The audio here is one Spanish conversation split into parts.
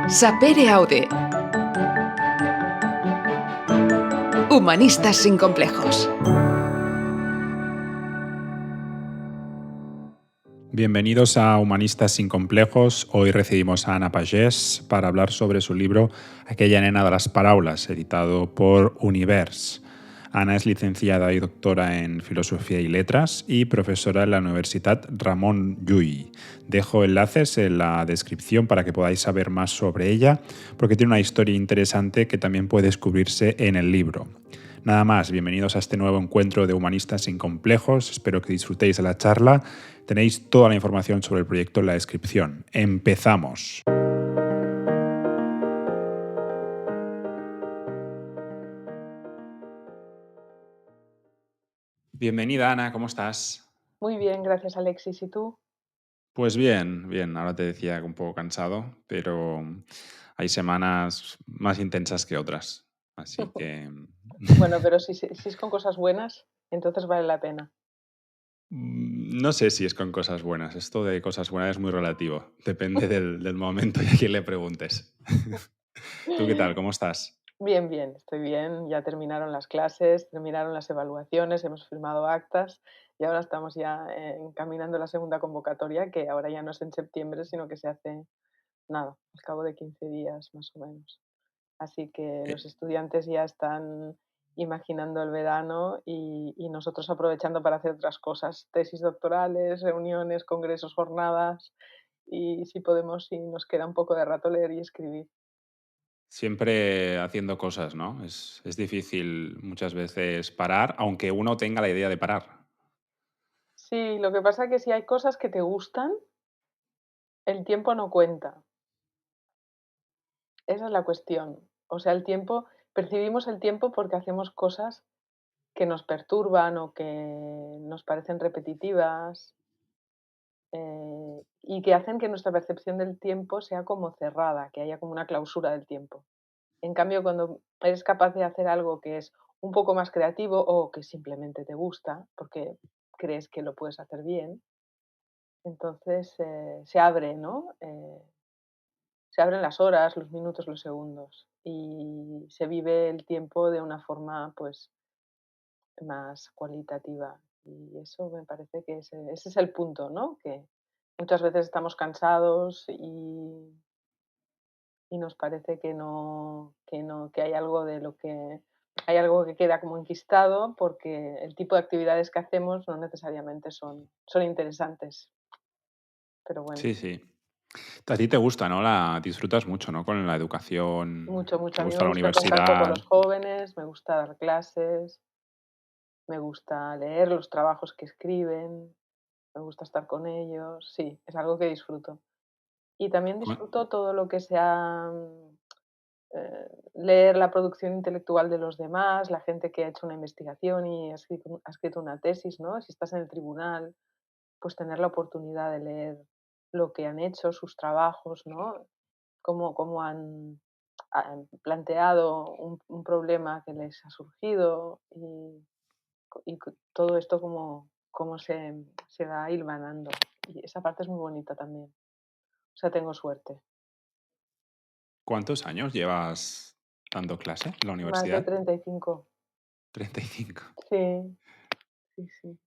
Sapere Aude. Humanistas sin complejos. Bienvenidos a Humanistas sin complejos. Hoy recibimos a Ana Pagès para hablar sobre su libro Aquella nena de las paraules, editado por Univers. Ana es licenciada y doctora en Filosofía y Letras y profesora en la Universidad Ramon Llull. Dejo enlaces en la descripción para que podáis saber más sobre ella, porque tiene una historia interesante que también puede descubrirse en el libro. Nada más, bienvenidos a este nuevo encuentro de Humanistas sin complejos. Espero que disfrutéis de la charla. Tenéis toda la información sobre el proyecto en la descripción. ¡Empezamos! Bienvenida, Ana, ¿cómo estás? Muy bien, gracias Alexis. ¿Y tú? Pues bien, bien. Ahora te decía que un poco cansado, pero hay semanas más intensas que otras. Así que Bueno, pero si es con cosas buenas, entonces vale la pena. no sé si es con cosas buenas. Esto de cosas buenas es muy relativo. Depende del momento y a quién le preguntes. ¿Tú qué tal? ¿Cómo estás? Bien, bien, estoy bien. Ya terminaron las clases, terminaron las evaluaciones, hemos firmado actas y ahora estamos ya encaminando la segunda convocatoria, que ahora ya no es en septiembre, sino que se hace, nada, al cabo de 15 días más o menos. Así que Eh, los estudiantes ya están imaginando el verano y nosotros aprovechando para hacer otras cosas, tesis doctorales, reuniones, congresos, jornadas y si podemos, si nos queda un poco de rato, leer y escribir. Siempre haciendo cosas, ¿no? Es difícil muchas veces parar, aunque uno tenga la idea de parar. Sí, lo que pasa es que si hay cosas que te gustan, el tiempo no cuenta. Esa es la cuestión. O sea, el tiempo, percibimos el tiempo porque hacemos cosas que nos perturban o que nos parecen repetitivas. Y que hacen que nuestra percepción del tiempo sea como cerrada, que haya como una clausura del tiempo. En cambio, cuando eres capaz de hacer algo que es un poco más creativo o que simplemente te gusta, porque crees que lo puedes hacer bien, entonces se abre, ¿no? Se abren las horas, los minutos, los segundos y se vive el tiempo de una forma, pues, más cualitativa. Y eso me parece que ese es el punto, ¿no? Que muchas veces estamos cansados y nos parece que no, que hay algo de lo que hay algo que queda como enquistado porque el tipo de actividades que hacemos no necesariamente son interesantes. Pero bueno, Sí, sí. A ti te gusta, ¿no? Disfrutas mucho, ¿no? Con la educación, mucho, mucho. te A mí gusta me la gusta el contacto con los universidad. jóvenes, me gusta dar clases, me gusta leer los trabajos que escriben, me gusta estar con ellos. Sí, es algo que disfruto. Y también Cu- disfruto todo lo que sea, leer la producción intelectual de los demás, la gente que ha hecho una investigación y ha escrito una tesis, ¿no? Si estás en el tribunal, pues tener la oportunidad de leer lo que han hecho, sus trabajos, ¿no? Cómo han planteado un problema que les ha surgido y todo esto cómo se va hilvanando. Y esa parte es muy bonita también. O sea, tengo suerte. ¿Cuántos años llevas dando clase en la Más de universidad? 35. 35. Sí, sí, sí.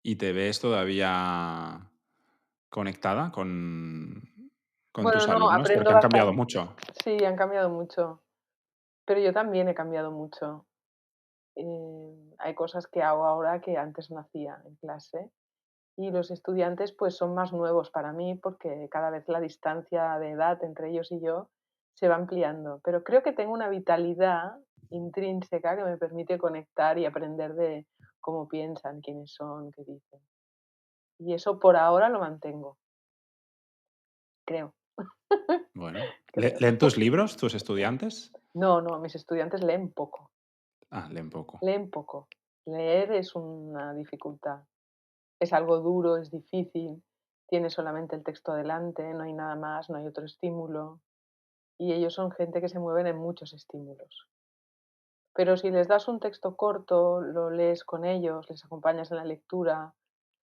¿Y te ves todavía conectada con Bueno, tus no, alumnos? aprendo Porque han cambiado bastante. mucho. Sí, han cambiado mucho, pero yo también he cambiado mucho. Hay cosas que hago ahora que antes no hacía en clase y los estudiantes, pues, son más nuevos para mí porque cada vez la distancia de edad entre ellos y yo se va ampliando, pero creo que tengo una vitalidad intrínseca que me permite conectar y aprender de cómo piensan, quiénes son, qué dicen. Y eso por ahora lo mantengo, creo, Bueno, creo. ¿leen tus libros, tus estudiantes? No, no, mis estudiantes leen poco, Ah, leen poco. leen poco. Leer es una dificultad. Es algo duro, es difícil, tienes solamente el texto delante, no hay nada más, no hay otro estímulo. Y ellos son gente que se mueven en muchos estímulos. Pero si les das un texto corto, lo lees con ellos, les acompañas en la lectura,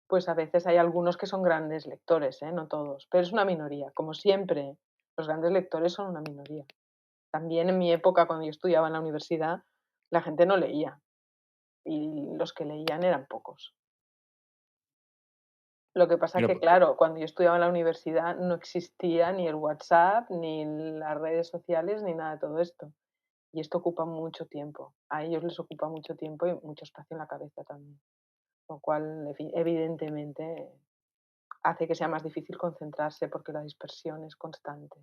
pues a veces hay algunos que son grandes lectores, ¿eh? No todos, pero es una minoría, como siempre. Los grandes lectores son una minoría. También en mi época, cuando yo estudiaba en la universidad, la gente no leía y los que leían eran pocos. Lo que pasa Mira, que, claro, cuando yo estudiaba en la universidad no existía ni el WhatsApp, ni las redes sociales, ni nada de todo esto. Y esto ocupa mucho tiempo. A ellos les ocupa mucho tiempo y mucho espacio en la cabeza también. Lo cual, evidentemente, hace que sea más difícil concentrarse porque la dispersión es constante.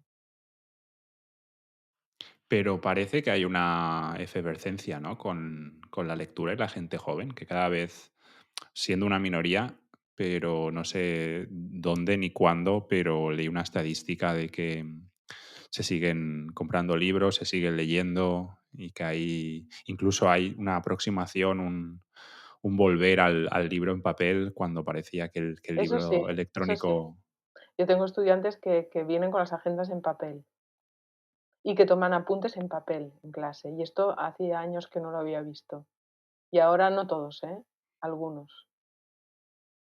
pero parece que hay una efervescencia, ¿no? Con la lectura y la gente joven, que cada vez, siendo una minoría, pero no sé dónde ni cuándo, pero leí una estadística de que se siguen comprando libros, se siguen leyendo y que incluso hay una aproximación, un volver al libro en papel cuando parecía que el Eso sí, libro eso sí. electrónico. Yo tengo estudiantes que vienen con las agendas en papel y que toman apuntes en papel en clase. Y esto hacía años que no lo había visto. Y ahora no todos, ¿eh? Algunos.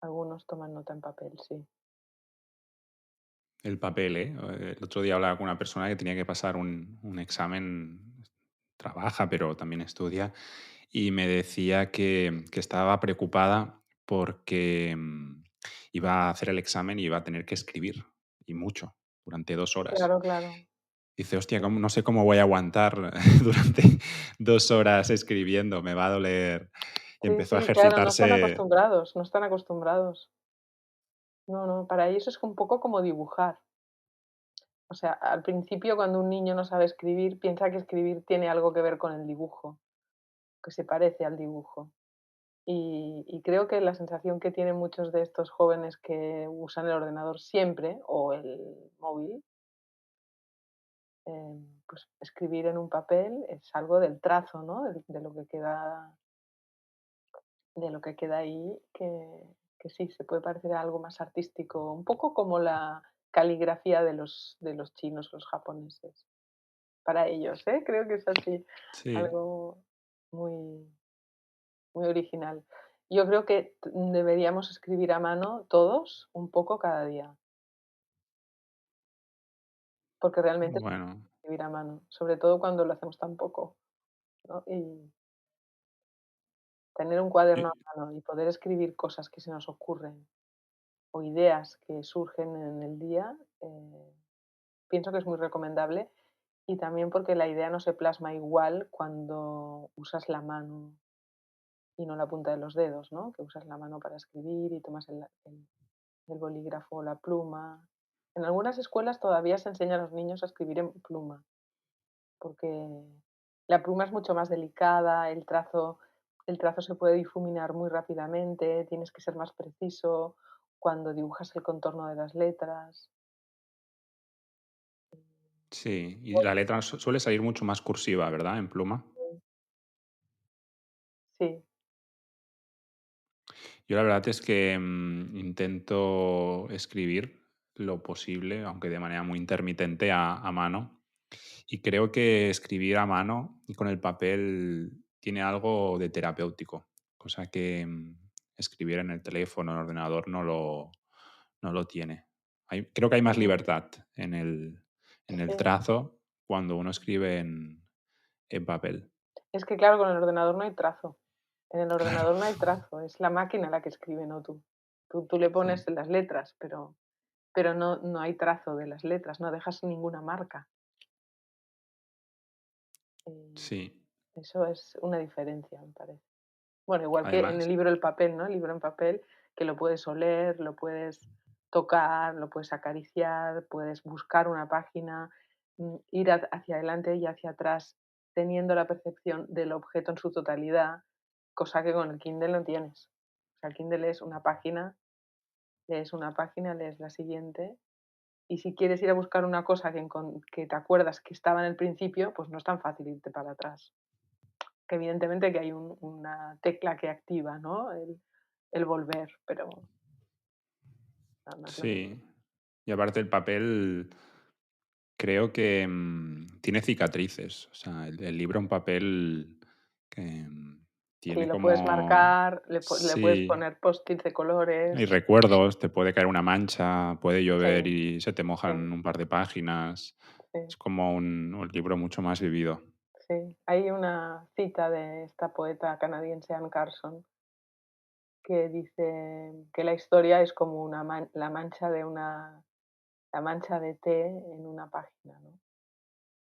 Algunos toman nota en papel, sí. El papel, ¿eh? El otro día hablaba con una persona que tenía que pasar un examen, trabaja, pero también estudia, y me decía que estaba preocupada porque iba a hacer el examen y iba a tener que escribir, y mucho, durante 2 horas. Claro, claro. Dice, hostia, Sí. no sé cómo voy a aguantar durante 2 horas escribiendo, me va a doler. Y Sí, empezó a sí, claro, no están ejercitarse. acostumbrados, no están acostumbrados. No, no, para ellos es un poco como dibujar. O sea, al principio, cuando un niño no sabe escribir, piensa que escribir tiene algo que ver con el dibujo, que se parece al dibujo. Y creo que la sensación que tienen muchos de estos jóvenes que usan el ordenador siempre o el móvil, pues escribir en un papel es algo del trazo, ¿no? De lo que queda ahí, que sí, se puede parecer a algo más artístico, un poco como la caligrafía de los chinos, los japoneses, para ellos, ¿eh? Creo que es así, Sí, algo muy, muy original. Yo creo que deberíamos escribir a mano todos un poco cada día, porque realmente es bueno. escribir a mano, sobre todo cuando lo hacemos tan poco, ¿no? Y tener un cuaderno y- a mano y poder escribir cosas que se nos ocurren o ideas que surgen en el día, pienso que es muy recomendable y también porque la idea no se plasma igual cuando usas la mano y no la punta de los dedos, ¿no? Que usas la mano para escribir y tomas el bolígrafo o la pluma. En algunas escuelas todavía se enseña a los niños a escribir en pluma, porque la pluma es mucho más delicada, el trazo se puede difuminar muy rápidamente, tienes que ser más preciso cuando dibujas el contorno de las letras. Sí, y la letra suele salir mucho más cursiva, ¿verdad? En pluma. Sí, Yo la verdad es que intento escribir lo posible, aunque de manera muy intermitente, a mano. Y creo que escribir a mano y con el papel tiene algo de terapéutico, cosa que escribir en el teléfono, en el ordenador, no lo tiene. Creo que hay más no, libertad en el sí. trazo cuando uno escribe en papel. Es que claro, con el ordenador no hay trazo. En el Claro, ordenador no hay trazo, es la máquina la que escribe, no tú. Tú le sí. pones las letras, pero no hay trazo de las letras, no dejas ninguna marca. Eh, Sí. Eso es una diferencia, me parece. Bueno, igual que en Además, el libro el papel, ¿no? El libro en papel, que lo puedes oler, lo puedes tocar, lo puedes acariciar, puedes buscar una página, ir hacia adelante y hacia atrás, teniendo la percepción del objeto en su totalidad, cosa que con el Kindle no tienes. O sea, el Kindle es una página, lees la siguiente, y si quieres ir a buscar una cosa que te acuerdas que estaba en el principio, pues no es tan fácil irte para atrás. Que evidentemente que hay una tecla que activa, ¿no? El volver, pero no es lo mismo. sí. Y aparte el papel creo que tiene cicatrices. O sea, el libro en papel que, Sí, tiene lo puedes como... marcar, le puedes Sí, poner post-its de hay colores. recuerdos, te puede caer una mancha, puede Sí, llover y se te sí, mojan un par de páginas. sí, Es como un libro mucho más vivido. sí. Hay una cita de esta poeta canadiense Anne Carson que dice que la historia es como la mancha de té en una página, ¿no?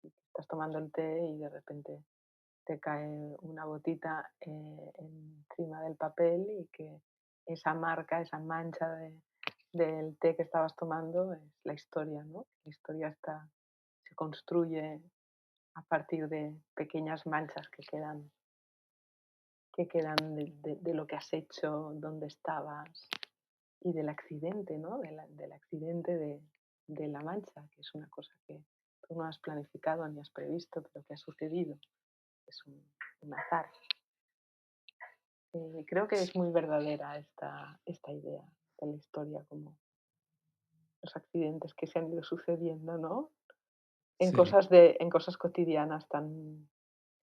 Estás tomando el té y de repente te cae una gotita encima del papel y que esa marca, esa mancha del té que estabas tomando es la historia, ¿no? La historia se construye a partir de pequeñas manchas que quedan de lo que has hecho, dónde estabas y del accidente, ¿no? Del accidente de la mancha, que es una cosa que tú no has planificado ni has previsto, pero que ha sucedido. Es un azar. Creo que es muy verdadera esta idea de la historia, como los accidentes que se han ido sucediendo, ¿no? Sí, En cosas cotidianas tan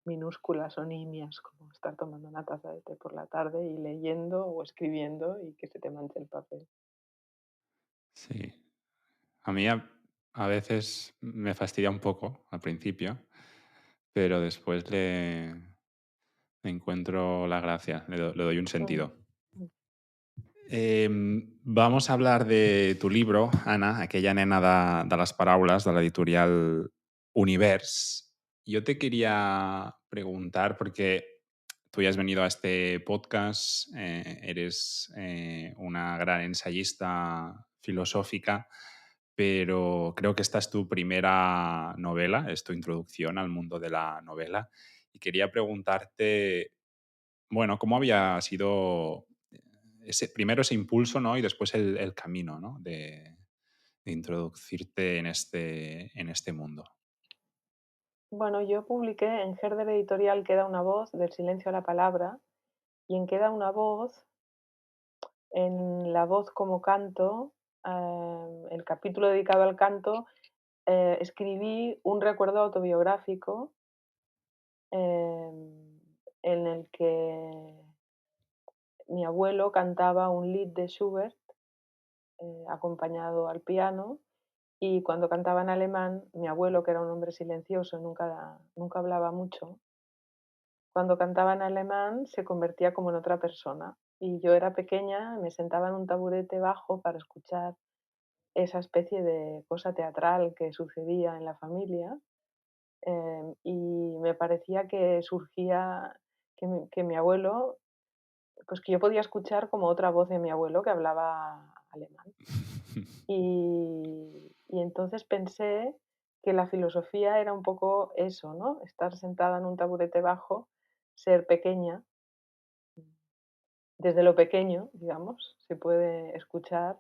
minúsculas o nimias como estar tomando una taza de té por la tarde y leyendo o escribiendo y que se te manche el papel. sí. A mí a veces me fastidia un poco al principio, pero después le encuentro la gracia, le doy un Mm, sentido. mm, Vamos a hablar de tu libro, Anna, aquella nena de les paraules, de l'editorial Univers. Yo te quería preguntar, porque tú ya has venido a este podcast, eres una gran ensayista filosófica, pero creo que esta es tu primera novela, es tu introducción al mundo de la novela. Y quería preguntarte, bueno, ¿cómo había sido primero ese impulso, ¿no? Y después el camino, ¿no? De introducirte en este mundo. Bueno, yo publiqué en Herder Editorial Queda una voz, del silencio a la palabra, y en Queda una voz, en La voz como canto, el capítulo dedicado al canto, escribí un recuerdo autobiográfico, en el que mi abuelo cantaba un lied de Schubert, acompañado al piano, y cuando cantaba en alemán, mi abuelo, que era un hombre silencioso, nunca hablaba mucho, cuando cantaba en alemán se convertía como en otra persona. Y yo era pequeña, me sentaba en un taburete bajo para escuchar esa especie de cosa teatral que sucedía en la familia, y me parecía que surgía, que mi abuelo, pues que yo podía escuchar como otra voz de mi abuelo que hablaba alemán. Y entonces pensé que la filosofía era un poco eso, ¿no? Estar sentada en un taburete bajo, ser pequeña. Desde lo pequeño, digamos, se puede escuchar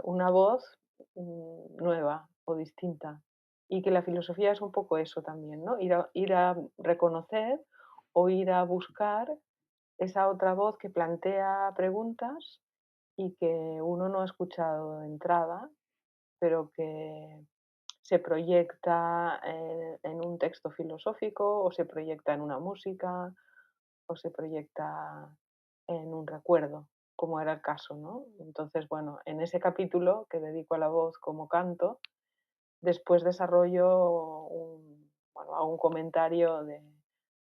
una voz nueva o distinta. Y que la filosofía es un poco eso también, ¿no? Ir a reconocer o ir a buscar esa otra voz que plantea preguntas y que uno no ha escuchado de entrada, pero que se proyecta en un texto filosófico o se proyecta en una música o se proyecta en un recuerdo, como era el caso, ¿no? Entonces, bueno, en ese capítulo que dedico a la voz como canto, después desarrollo bueno, hago un comentario de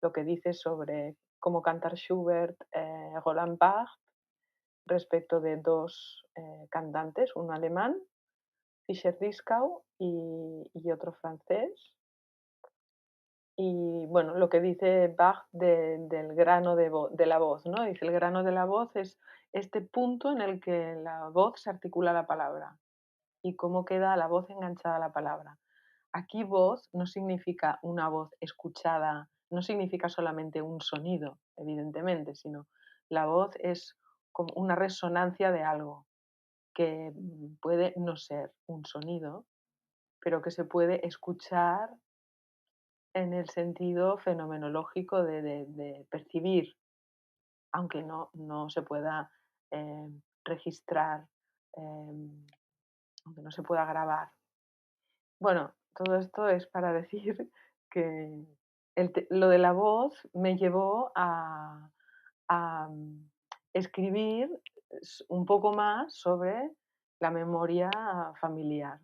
lo que dice sobre cómo cantar Schubert, Roland Barthes, respecto de dos cantantes, un alemán, Fischer Dieskau, y otro francés. Y bueno, lo que dice Bach del grano de la voz, ¿no? Dice: "El grano de la voz es este punto en el que la voz se articula a la palabra, y cómo queda la voz enganchada a la palabra". Aquí voz no significa una voz escuchada, no significa solamente un sonido, evidentemente, sino la voz es como una resonancia de algo que, puede no ser un sonido, pero que se puede escuchar en el sentido fenomenológico de percibir, aunque no se pueda registrar, em, aunque no se pueda grabar. Bueno, todo esto es para decir que, lo de la voz me llevó a, escribir un poco más sobre la memoria familiar.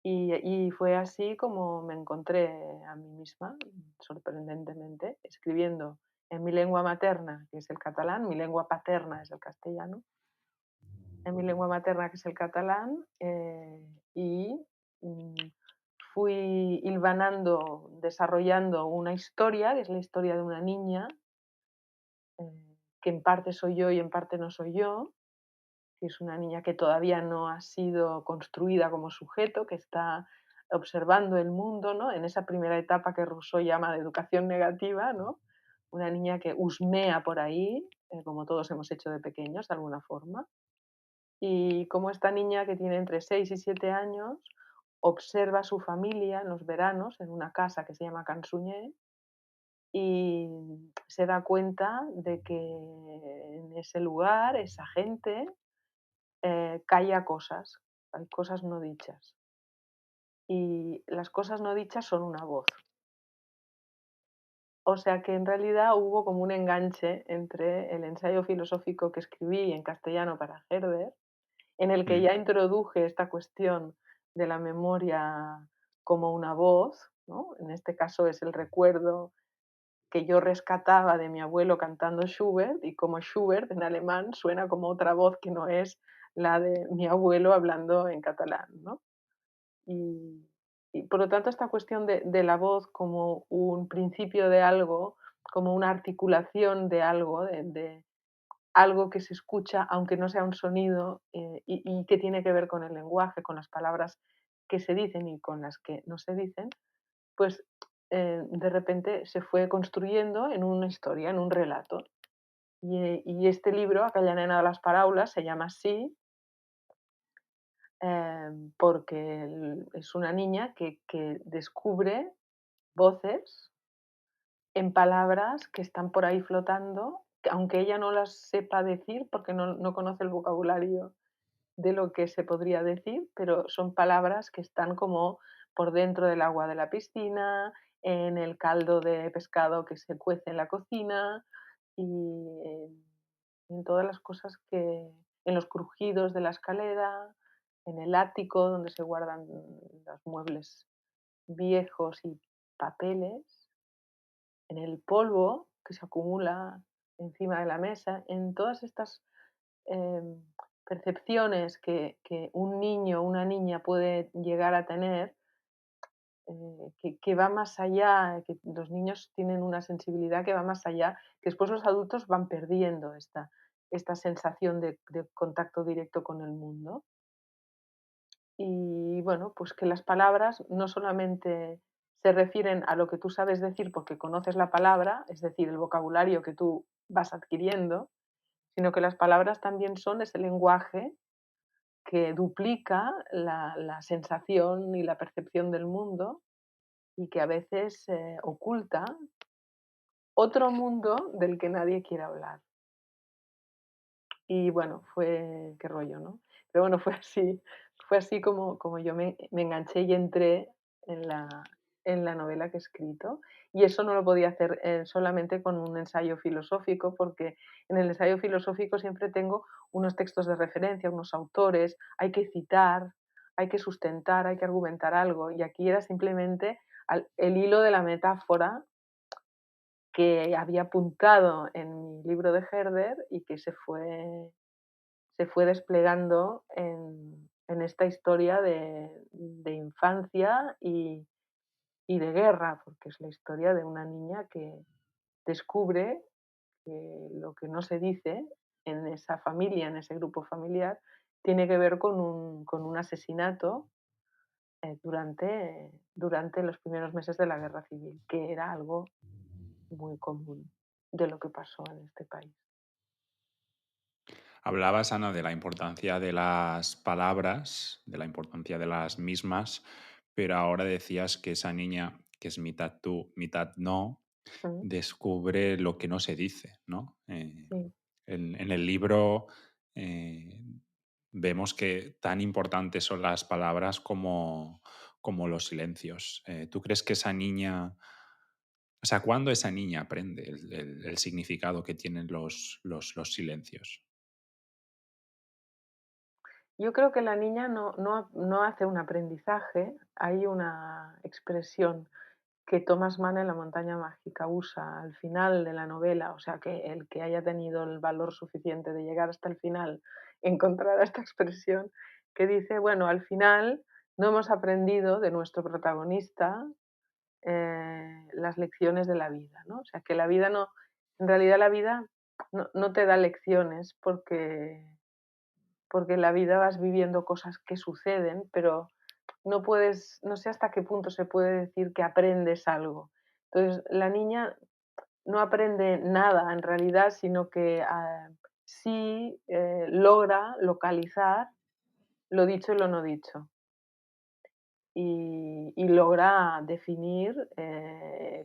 Y fue así como me encontré a mí misma, sorprendentemente, escribiendo en mi lengua materna, que es el catalán, mi lengua paterna es el castellano, en mi lengua materna, que es el catalán, y mm, fui hilvanando, desarrollando una historia, que es la historia de una niña, que en parte soy yo y en parte no soy yo, que es una niña que todavía no ha sido construida como sujeto, que está observando el mundo, ¿no? En esa primera etapa que Rousseau llama de educación negativa, ¿no? Una niña que husmea por ahí, como todos hemos hecho de pequeños, de alguna forma. Y como esta niña que tiene entre 6 y 7 años observa a su familia en los veranos en una casa que se llama Can Sunyer y se da cuenta de que en ese lugar, esa gente, calla cosas, hay cosas no dichas. Y las cosas no dichas son una voz. O sea que en realidad hubo como un enganche entre el ensayo filosófico que escribí en castellano para Herder, en el que Mm. ya introduje esta cuestión de la memoria como una voz, ¿no? En este caso es el recuerdo que yo rescataba de mi abuelo cantando Schubert, y como Schubert en alemán suena como otra voz que no es la de mi abuelo hablando en catalán, ¿no? Y, y por lo tanto esta cuestión de la voz como un principio de algo, como una articulación de algo, de algo que se escucha aunque no sea un sonido, y que tiene que ver con el lenguaje, con las palabras que se dicen y con las que no se dicen, pues de repente se fue construyendo en una historia, en un relato. Y este libro, Aquella nena de las paraules, se llama así porque es una niña que descubre voces en palabras que están por ahí flotando, que aunque ella no las sepa decir porque no conoce el vocabulario de lo que se podría decir, pero son palabras que están como por dentro del agua de la piscina, en el caldo de pescado que se cuece en la cocina y en todas las cosas que, en los crujidos de la escalera, en el ático donde se guardan los muebles viejos y papeles, en el polvo que se acumula encima de la mesa, en todas estas em, percepciones que un niño o una niña puede llegar a tener, que va más allá, que los niños tienen una sensibilidad que va más allá, que después los adultos van perdiendo esta sensación de contacto directo con el mundo. Y bueno, pues que las palabras no solamente se refieren a lo que tú sabes decir porque conoces la palabra, es decir, el vocabulario que tú vas adquiriendo, sino que las palabras también son ese lenguaje que duplica la sensación y la percepción del mundo y que a veces oculta otro mundo del que nadie quiere hablar. Y bueno, fue qué rollo, ¿no? Pero bueno, fue así como yo me enganché y entré en la novela que he escrito. Y eso no lo podía hacer, solamente con un ensayo filosófico, porque en el ensayo filosófico siempre tengo unos textos de referencia, unos autores, hay que citar, hay que sustentar, hay que argumentar algo. Y aquí era simplemente el hilo de la metáfora que había apuntado en mi libro de Herder y que se fue desplegando en esta historia de infancia y de guerra, porque es la historia de una niña que descubre que lo que no se dice en esa familia, en ese grupo familiar, tiene que ver con un asesinato durante los primeros meses de la guerra civil, que era algo muy común de lo que pasó en este país. Hablabas, Ana, de la importancia de las palabras, de la importancia de las mismas, pero ahora decías que esa niña, que es mitad tú, mitad no, Mm, descubre lo que no se dice, ¿no? sí. En el libro eh, vemos que tan importantes son las palabras como los silencios. ¿Tú crees que esa niña O sea, ¿cuándo esa niña aprende el significado que tienen los silencios? Yo creo que la niña no hace un aprendizaje, hay una expresión que Thomas Mann en La montaña mágica usa al final de la novela, o sea, que el que haya tenido el valor suficiente de llegar hasta el final encontrará esta expresión que dice, bueno, al final no hemos aprendido de nuestro protagonista las lecciones de la vida, ¿no? O sea, que la vida no, en realidad la vida no te da lecciones porque en la vida vas viviendo cosas que suceden, pero no puedes, no sé hasta qué punto se puede decir que aprendes algo. Entonces, la niña no aprende nada en realidad, sino que sí logra localizar lo dicho y lo no dicho. Y logra definir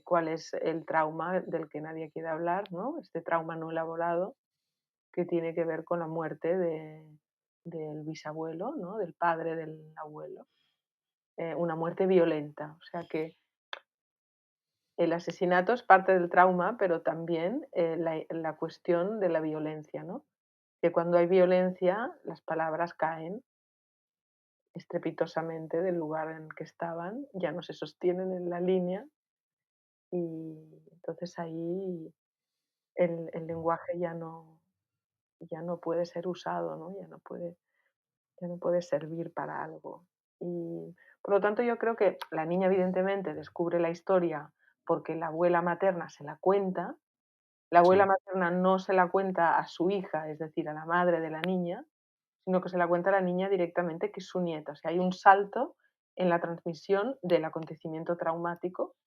cuál es el trauma del que nadie quiere hablar, ¿no? Este trauma no elaborado que tiene que ver con la muerte del bisabuelo, ¿no? Del padre del abuelo. Una muerte violenta. O sea que el asesinato es parte del trauma, pero también la cuestión de la violencia, ¿no? Que cuando hay violencia, las palabras caen estrepitosamente del lugar en que estaban, ya no se sostienen en la línea y entonces ahí el lenguaje ya no puede ser usado, ¿no? Ya no puede servir para algo. Y por lo tanto yo creo que la niña evidentemente descubre la historia porque la abuela materna se la cuenta. La abuela Sí. materna no se la cuenta a su hija, es decir, a la madre de la niña, sino que se la cuenta a la niña directamente, que es su nieta. O sea, hay un salto en la transmisión del acontecimiento traumático,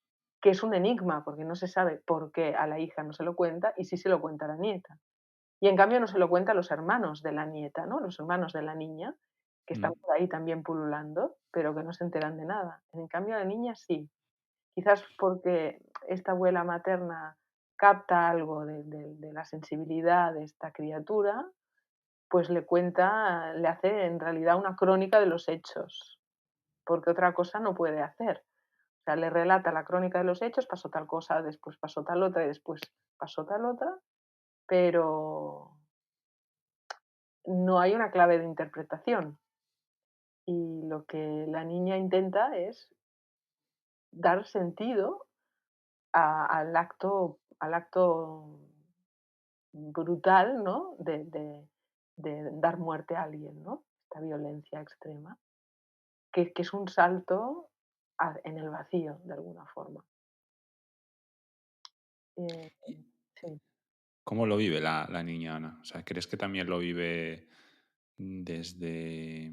que es un enigma, porque no se sabe por qué a la hija no se lo cuenta y sí se lo cuenta a la nieta. Y en cambio no se lo cuenta a los hermanos de la nieta, ¿no? Los hermanos de la niña, que están Mm. por ahí también pululando, pero que no se enteran de nada. En cambio a la niña sí. Quizás porque esta abuela materna capta algo de la sensibilidad de esta criatura, pues le cuenta, le hace en realidad una crónica de los hechos, porque otra cosa no puede hacer. O sea, le relata la crónica de los hechos, pasó tal cosa, después pasó tal otra y después pasó tal otra, pero no hay una clave de interpretación. Y lo que la niña intenta es dar sentido al acto brutal, ¿no? De dar muerte a alguien, ¿no? Esta violencia extrema, que es un salto en el vacío, de alguna forma. Eh, ¿Y sí. cómo lo vive la niña Ana? O sea, ¿crees que también lo vive desde,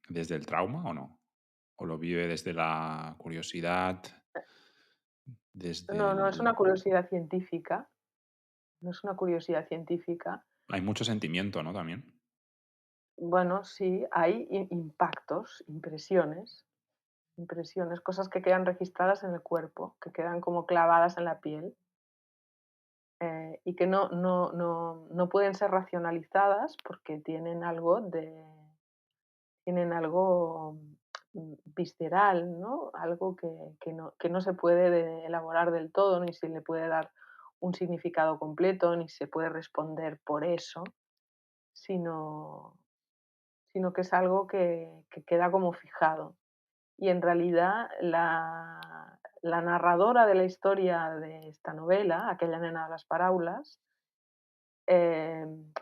desde el trauma o no? ¿O lo vive desde la curiosidad, desde No, no es una el... curiosidad científica, no es una curiosidad científica. Hay mucho sentimiento, ¿no? También. Bueno, sí, hay impactos, impresiones, cosas que quedan registradas en el cuerpo, que quedan como clavadas en la piel, y que no pueden ser racionalizadas porque tienen algo visceral, ¿no? Algo que no se puede elaborar del todo, ni se le puede dar un significado completo, ni se puede responder por eso, sino, sino que es algo que queda como fijado. Y en realidad la narradora de la historia de esta novela, aquella nena de las parábolas,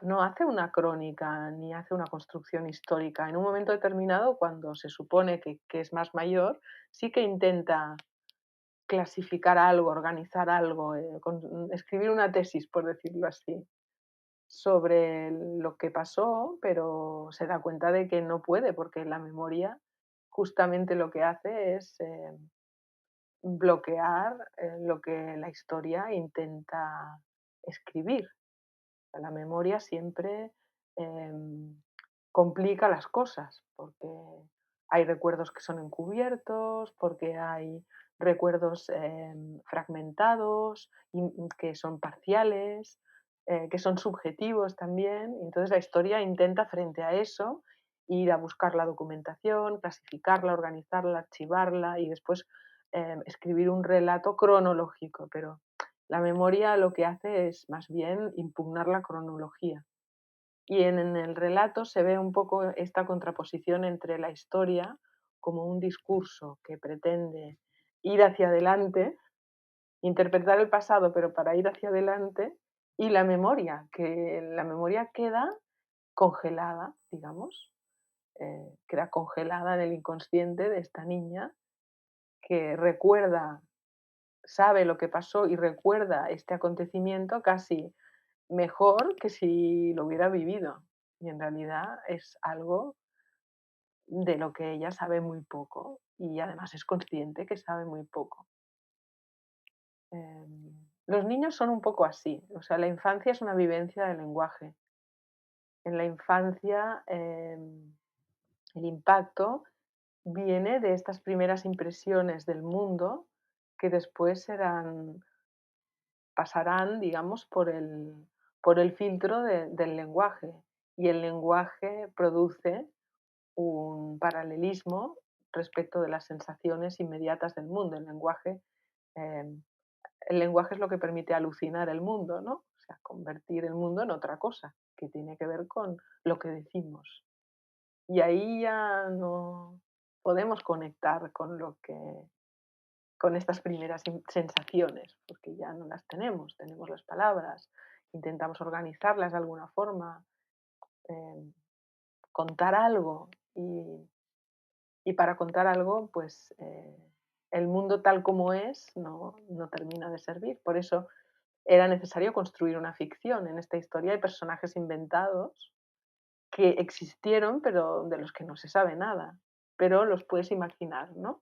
no hace una crónica ni hace una construcción histórica. En un momento determinado, cuando se supone que es más mayor, sí que intenta clasificar algo, organizar algo, escribir una tesis, por decirlo así, sobre lo que pasó, pero se da cuenta de que no puede, porque la memoria justamente lo que hace es bloquear lo que la historia intenta escribir. La memoria siempre complica las cosas, porque hay recuerdos que son encubiertos, porque hay recuerdos fragmentados, que son parciales, que son subjetivos también. Y entonces la historia intenta frente a eso ir a buscar la documentación, clasificarla, organizarla, archivarla y después escribir un relato cronológico, pero la memoria lo que hace es más bien impugnar la cronología. Y en el relato se ve un poco esta contraposición entre la historia como un discurso que pretende ir hacia adelante, interpretar el pasado, pero para ir hacia adelante, y la memoria, que la memoria queda congelada, digamos, queda congelada en el inconsciente de esta niña que recuerda, sabe lo que pasó y recuerda este acontecimiento casi mejor que si lo hubiera vivido. Y en realidad es algo de lo que ella sabe muy poco y además es consciente que sabe muy poco. Los niños son un poco así, o sea, la infancia es una vivencia del lenguaje. En la infancia, el impacto viene de estas primeras impresiones del mundo que después pasarán, digamos, por el filtro del lenguaje. Y el lenguaje produce un paralelismo respecto de las sensaciones inmediatas del mundo. Em, el lenguaje es lo que permite alucinar el mundo, ¿no? O sea, convertir el mundo en otra cosa, que tiene que ver con lo que decimos. Y ahí ya no podemos conectar con estas primeras sensaciones, porque ya no las tenemos, tenemos las palabras, intentamos organizarlas de alguna forma, em, contar algo y para contar algo, pues el mundo tal como es no termina de servir. Por eso era necesario construir una ficción. En esta historia hay personajes inventados que existieron, pero de los que no se sabe nada. Pero los puedes imaginar, ¿no?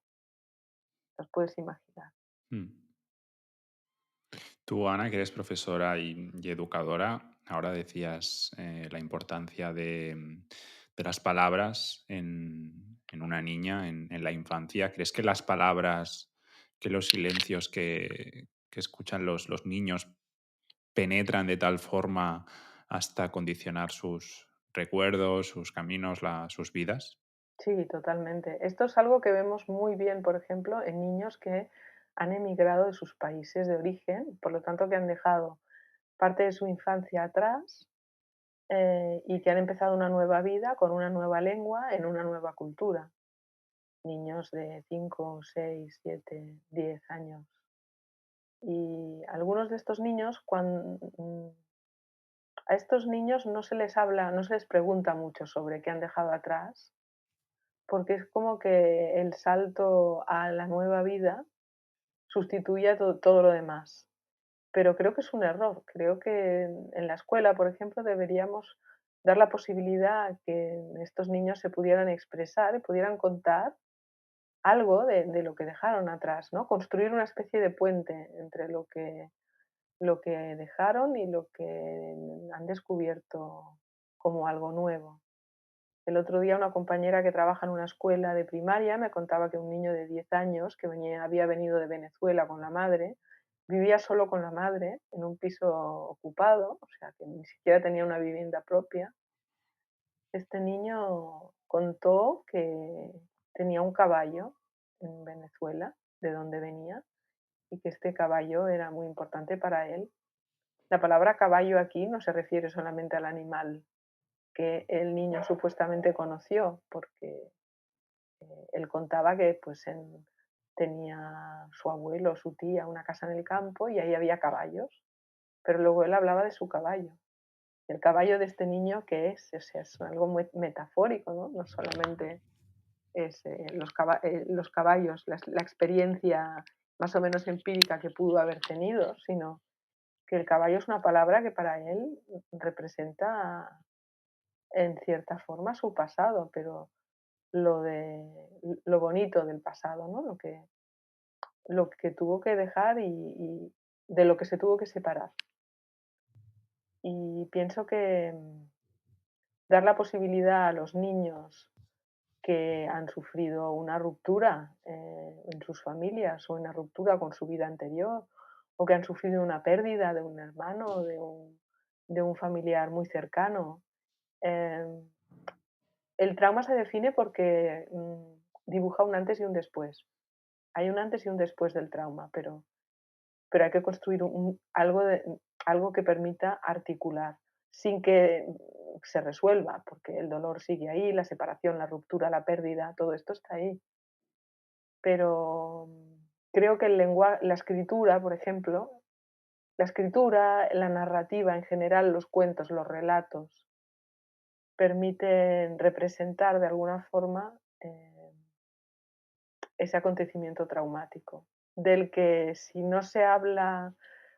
Los puedes imaginar. Mm. Tú, Ana, que eres profesora y educadora, ahora decías la importancia de las palabras en una niña, en la infancia. ¿Crees que las palabras, que los silencios que escuchan los niños penetran de tal forma hasta condicionar sus recuerdos, sus caminos, sus vidas? Sí, totalmente. Esto es algo que vemos muy bien, por ejemplo, en niños que han emigrado de sus países de origen, por lo tanto que han dejado parte de su infancia atrás y que han empezado una nueva vida con una nueva lengua en una nueva cultura. Niños de 5, 6, 7, 10 años. Y algunos de estos niños, a estos niños no se les habla, no se les pregunta mucho sobre qué han dejado atrás, porque es como que el salto a la nueva vida sustituye a todo lo demás. Pero creo que es un error. Creo que en la escuela, por ejemplo, deberíamos dar la posibilidad a que estos niños se pudieran expresar y pudieran contar algo de lo que dejaron atrás, ¿no? Construir una especie de puente entre lo que dejaron y lo que han descubierto como algo nuevo. El otro día una compañera que trabaja en una escuela de primaria me contaba que un niño de 10 años que había venido de Venezuela con la madre, vivía solo con la madre en un piso ocupado, o sea que ni siquiera tenía una vivienda propia. Este niño contó que tenía un caballo en Venezuela, de donde venía, y que este caballo era muy importante para él. La palabra caballo aquí no se refiere solamente al animal que el niño supuestamente conoció, porque él contaba que tenía su abuelo, su tía, una casa en el campo y ahí había caballos, pero luego él hablaba de su caballo. El caballo de este niño, ¿qué es? O sea, es algo muy metafórico, ¿no? No solamente es los caballos, la experiencia más o menos empírica que pudo haber tenido, sino que el caballo es una palabra que para él representa en cierta forma su pasado, pero lo bonito del pasado, ¿no? Lo que tuvo que dejar y de lo que se tuvo que separar. Y pienso que dar la posibilidad a los niños que han sufrido una ruptura en sus familias o una ruptura con su vida anterior o que han sufrido una pérdida de un hermano o de un familiar muy cercano. em, el trauma se define porque dibuja un antes y un después. Hay un antes y un después del trauma, pero hay que construir algo que permita articular, sin que se resuelva, porque el dolor sigue ahí, la separación, la ruptura, la pérdida, todo esto está ahí. Pero creo que la escritura, por ejemplo, la escritura, la narrativa en general, los cuentos, los relatos, permiten representar de alguna forma ese acontecimiento traumático, del que si no se habla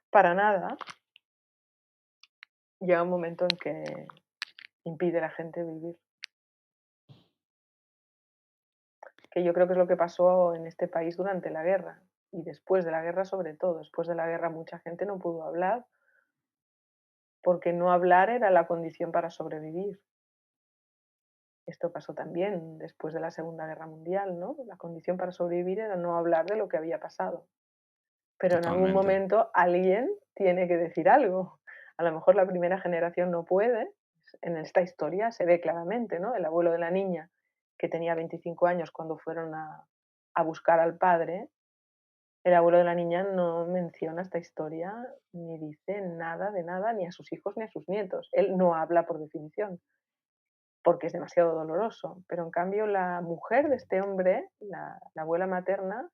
para nada, llega un momento en que impide a la gente vivir. Que yo creo que es lo que pasó en este país durante la guerra y después de la guerra sobre todo. Después de la guerra mucha gente no pudo hablar porque no hablar era la condición para sobrevivir. Esto pasó también después de la Segunda Guerra Mundial, ¿no? La condición para sobrevivir era no hablar de lo que había pasado. Pero en algún Totalmente. momento alguien tiene que decir algo. A lo mejor la primera generación no puede. En esta historia se ve claramente, ¿no? El abuelo de la niña, que tenía 25 años cuando fueron a buscar al padre, el abuelo de la niña no menciona esta historia ni dice nada de nada, ni a sus hijos ni a sus nietos. Él no habla por definición, porque es demasiado doloroso. Pero en cambio la mujer de este hombre, la abuela materna,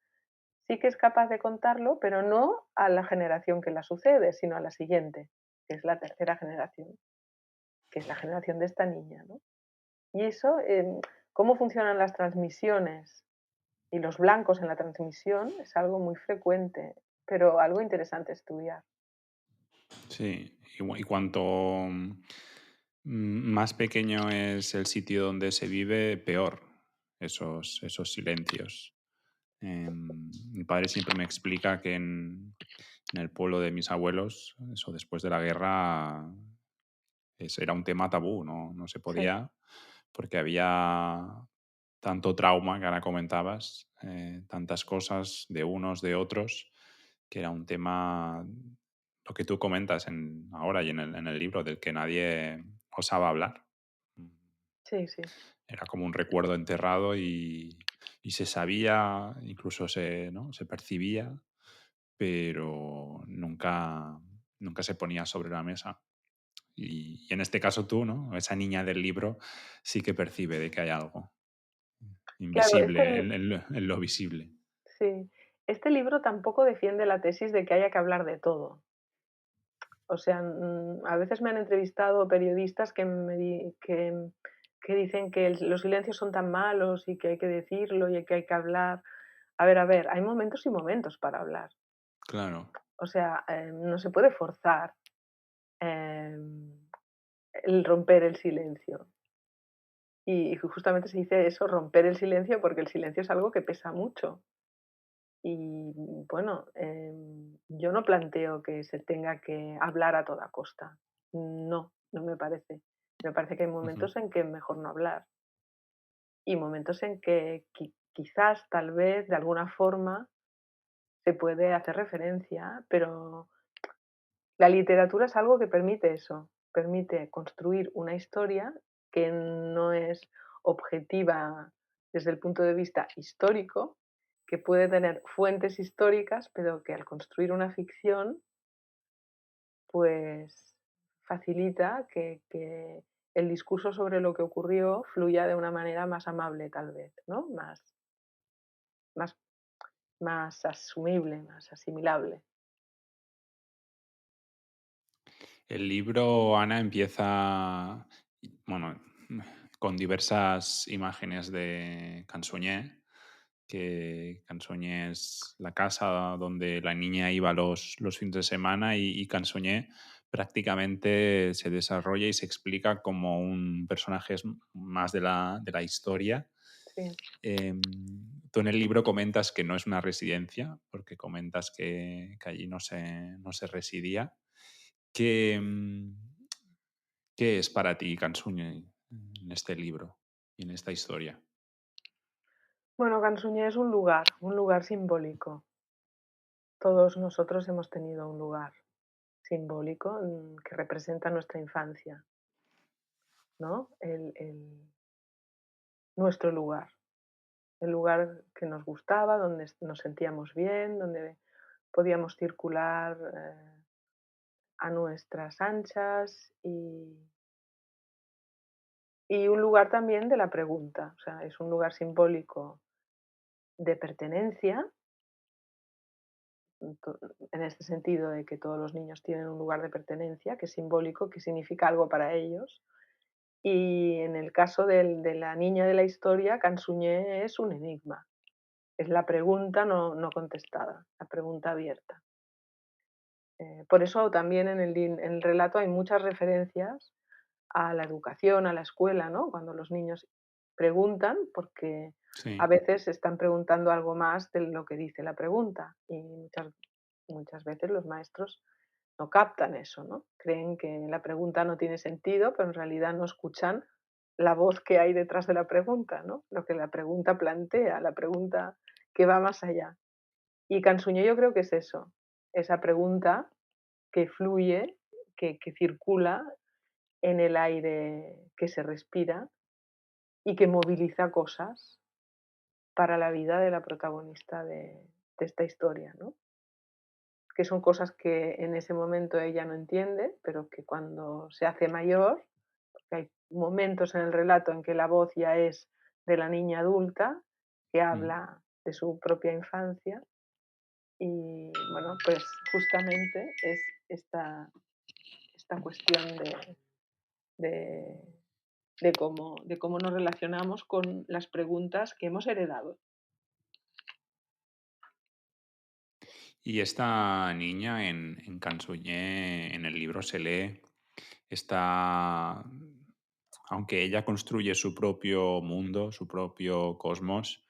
sí que es capaz de contarlo, pero no a la generación que la sucede, sino a la siguiente, que es la tercera generación, que es la generación de esta niña, ¿no? Y eso, cómo funcionan las transmisiones y los blancos en la transmisión es algo muy frecuente, pero algo interesante estudiar. Sí, y cuanto más pequeño es el sitio donde se vive, peor esos silencios. Mi padre siempre me explica que en el pueblo de mis abuelos, eso después de la guerra, era un tema tabú, no se Sí, podía, porque había tanto trauma que ahora comentabas, tantas cosas de unos, de otros, que era un tema, lo que tú comentas ahora y en el libro, del que nadie osaba hablar. sí, sí. Era como un recuerdo enterrado y se sabía, incluso ¿no? se percibía, pero nunca se ponía sobre la mesa. Y en este caso tú, ¿no? Esa niña del libro sí que percibe de que hay algo Claro, invisible en lo visible. sí, este libro tampoco defiende la tesis de que haya que hablar de todo. O sea, a veces me han entrevistado periodistas que dicen que los silencios son tan malos y que hay que decirlo y que hay que hablar. A ver, hay momentos y momentos para hablar. Claro. O sea, no se puede forzar em, el romper el silencio. Y justamente se dice eso, romper el silencio, porque el silencio es algo que pesa mucho. Y bueno, yo no planteo que se tenga que hablar a toda costa. No, no me parece. Me parece que hay Ujú. momentos en que mejor no hablar y momentos en que quizás, tal vez, de alguna forma, se puede hacer referencia, pero la literatura es algo que permite eso, permite construir una historia que no es objetiva desde el punto de vista histórico, que puede tener fuentes históricas, pero que al construir una ficción, pues facilita que el discurso sobre lo que ocurrió fluya de una manera más amable, tal vez, ¿no? Más, más asumible, más asimilable. El libro, Ana, empieza, bueno, con diversas imágenes de Cansuñé, que Cansuñé es la casa donde la niña iba los fines de semana y Cansuñé prácticamente se desarrolla y se explica como un personaje más de la historia. Sí. Tú en el libro comentas que no es una residencia, porque comentas que allí no se residía. ¿Qué, qué es para ti Cansuñé en este libro y en esta historia? Bueno, Gansuñé es un lugar simbólico. Todos nosotros hemos tenido un lugar simbólico que representa nuestra infancia, ¿no? Nuestro lugar. el lugar que nos gustaba, donde nos sentíamos bien, donde podíamos circular a nuestras anchas y un lugar también de la pregunta, o sea, es un lugar simbólico de pertenencia, en este sentido de que todos los niños tienen un lugar de pertenencia, que es simbólico, que significa algo para ellos. Y en el caso de la niña de la historia, Cansuñé es un enigma, es la pregunta no contestada, la pregunta abierta. Por eso también en el relato hay muchas referencias a la educación, a la escuela, ¿no? Cuando los niños preguntan, porque a Sí. veces están preguntando algo más de lo que dice la pregunta y muchas veces los maestros no captan eso, ¿no? Creen que la pregunta no tiene sentido, pero en realidad no escuchan la voz que hay detrás de la pregunta, ¿no? Lo que la pregunta plantea, la pregunta que va más allá. Y Cansuñé yo creo que es eso, esa pregunta que fluye, que circula en el aire que se respira y que moviliza cosas para la vida de la protagonista de esta historia, ¿no? Que son cosas que en ese momento ella no entiende, pero que cuando se hace mayor, porque hay momentos en el relato en que la voz ya es de la niña adulta, que Mm. habla de su propia infancia y bueno, pues justamente es esta cuestión de, de cómo nos relacionamos con las preguntas que hemos heredado. Y esta niña en Cansuñé, en el libro se lee, está, aunque ella construye su propio mundo, su propio cosmos,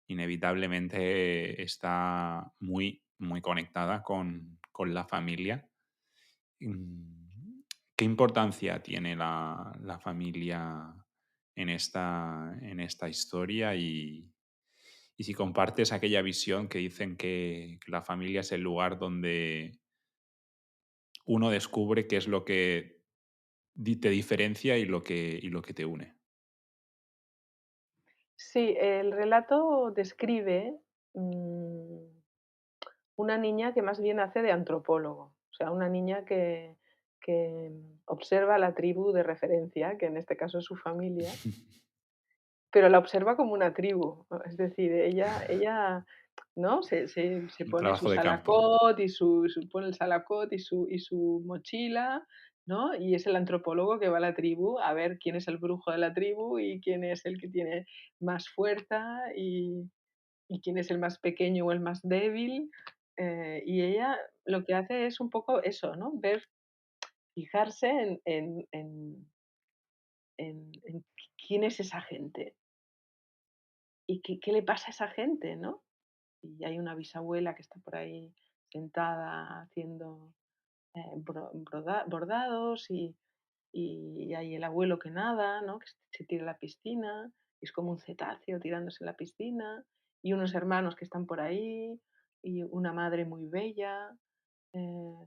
inevitablemente está muy, muy conectada con la familia. Mm, ¿Qué importancia tiene la familia en esta historia? Y si compartes aquella visión que dicen que la familia es el lugar donde uno descubre qué es lo que te diferencia y lo que te une. Sí, el relato describe una niña que más bien hace de antropólogo, o sea, una niña que observa la tribu de referencia, que en este caso es su familia, pero la observa como una tribu, es decir, ella, ¿no? Se Un pone su trabajo de campo. salacot y pone el salacot y su mochila, ¿no? Y es el antropólogo que va a la tribu a ver quién es el brujo de la tribu y quién es el que tiene más fuerza y quién es el más pequeño o el más débil. Y ella lo que hace es un poco eso, ¿no? Fijarse en quién es esa gente y qué le pasa a esa gente, ¿no? Y hay una bisabuela que está por ahí sentada haciendo bordados y hay el abuelo que nada, ¿no? Que se tira a la piscina, y es como un cetáceo tirándose en la piscina, y unos hermanos que están por ahí, y una madre muy bella, eh,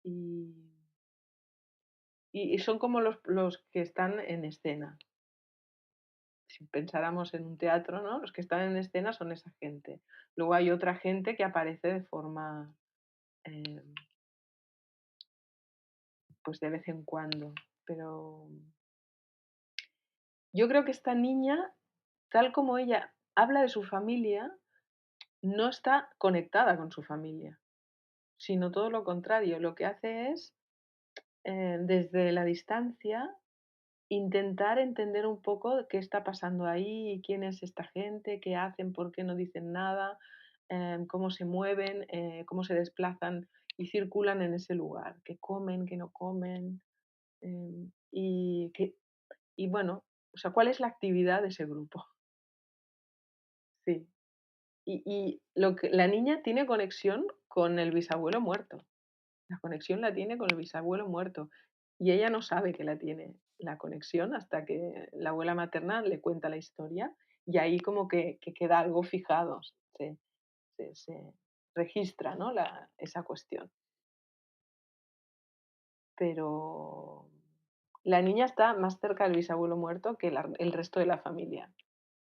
y, y son como los que están en escena. Si pensáramos en un teatro, ¿no? Los que están en escena son esa gente. Luego hay otra gente que aparece de forma, eh, pues de vez en cuando. Pero yo creo que esta niña, tal como ella habla de su familia, no está conectada con su familia, sino todo lo contrario. Lo que hace es, desde la distancia, intentar entender un poco qué está pasando ahí, quién es esta gente, qué hacen, por qué no dicen nada, cómo se mueven, cómo se desplazan y circulan en ese lugar, qué comen, qué no comen, y bueno, o sea, ¿cuál es la actividad de ese grupo? Sí. Y lo que la niña tiene conexión con el bisabuelo muerto. La conexión la tiene con el bisabuelo muerto. Y ella no sabe que la tiene la conexión hasta que la abuela materna le cuenta la historia y ahí como que queda algo fijado, se registra, ¿no? Esa cuestión. Pero la niña está más cerca del bisabuelo muerto que el resto de la familia.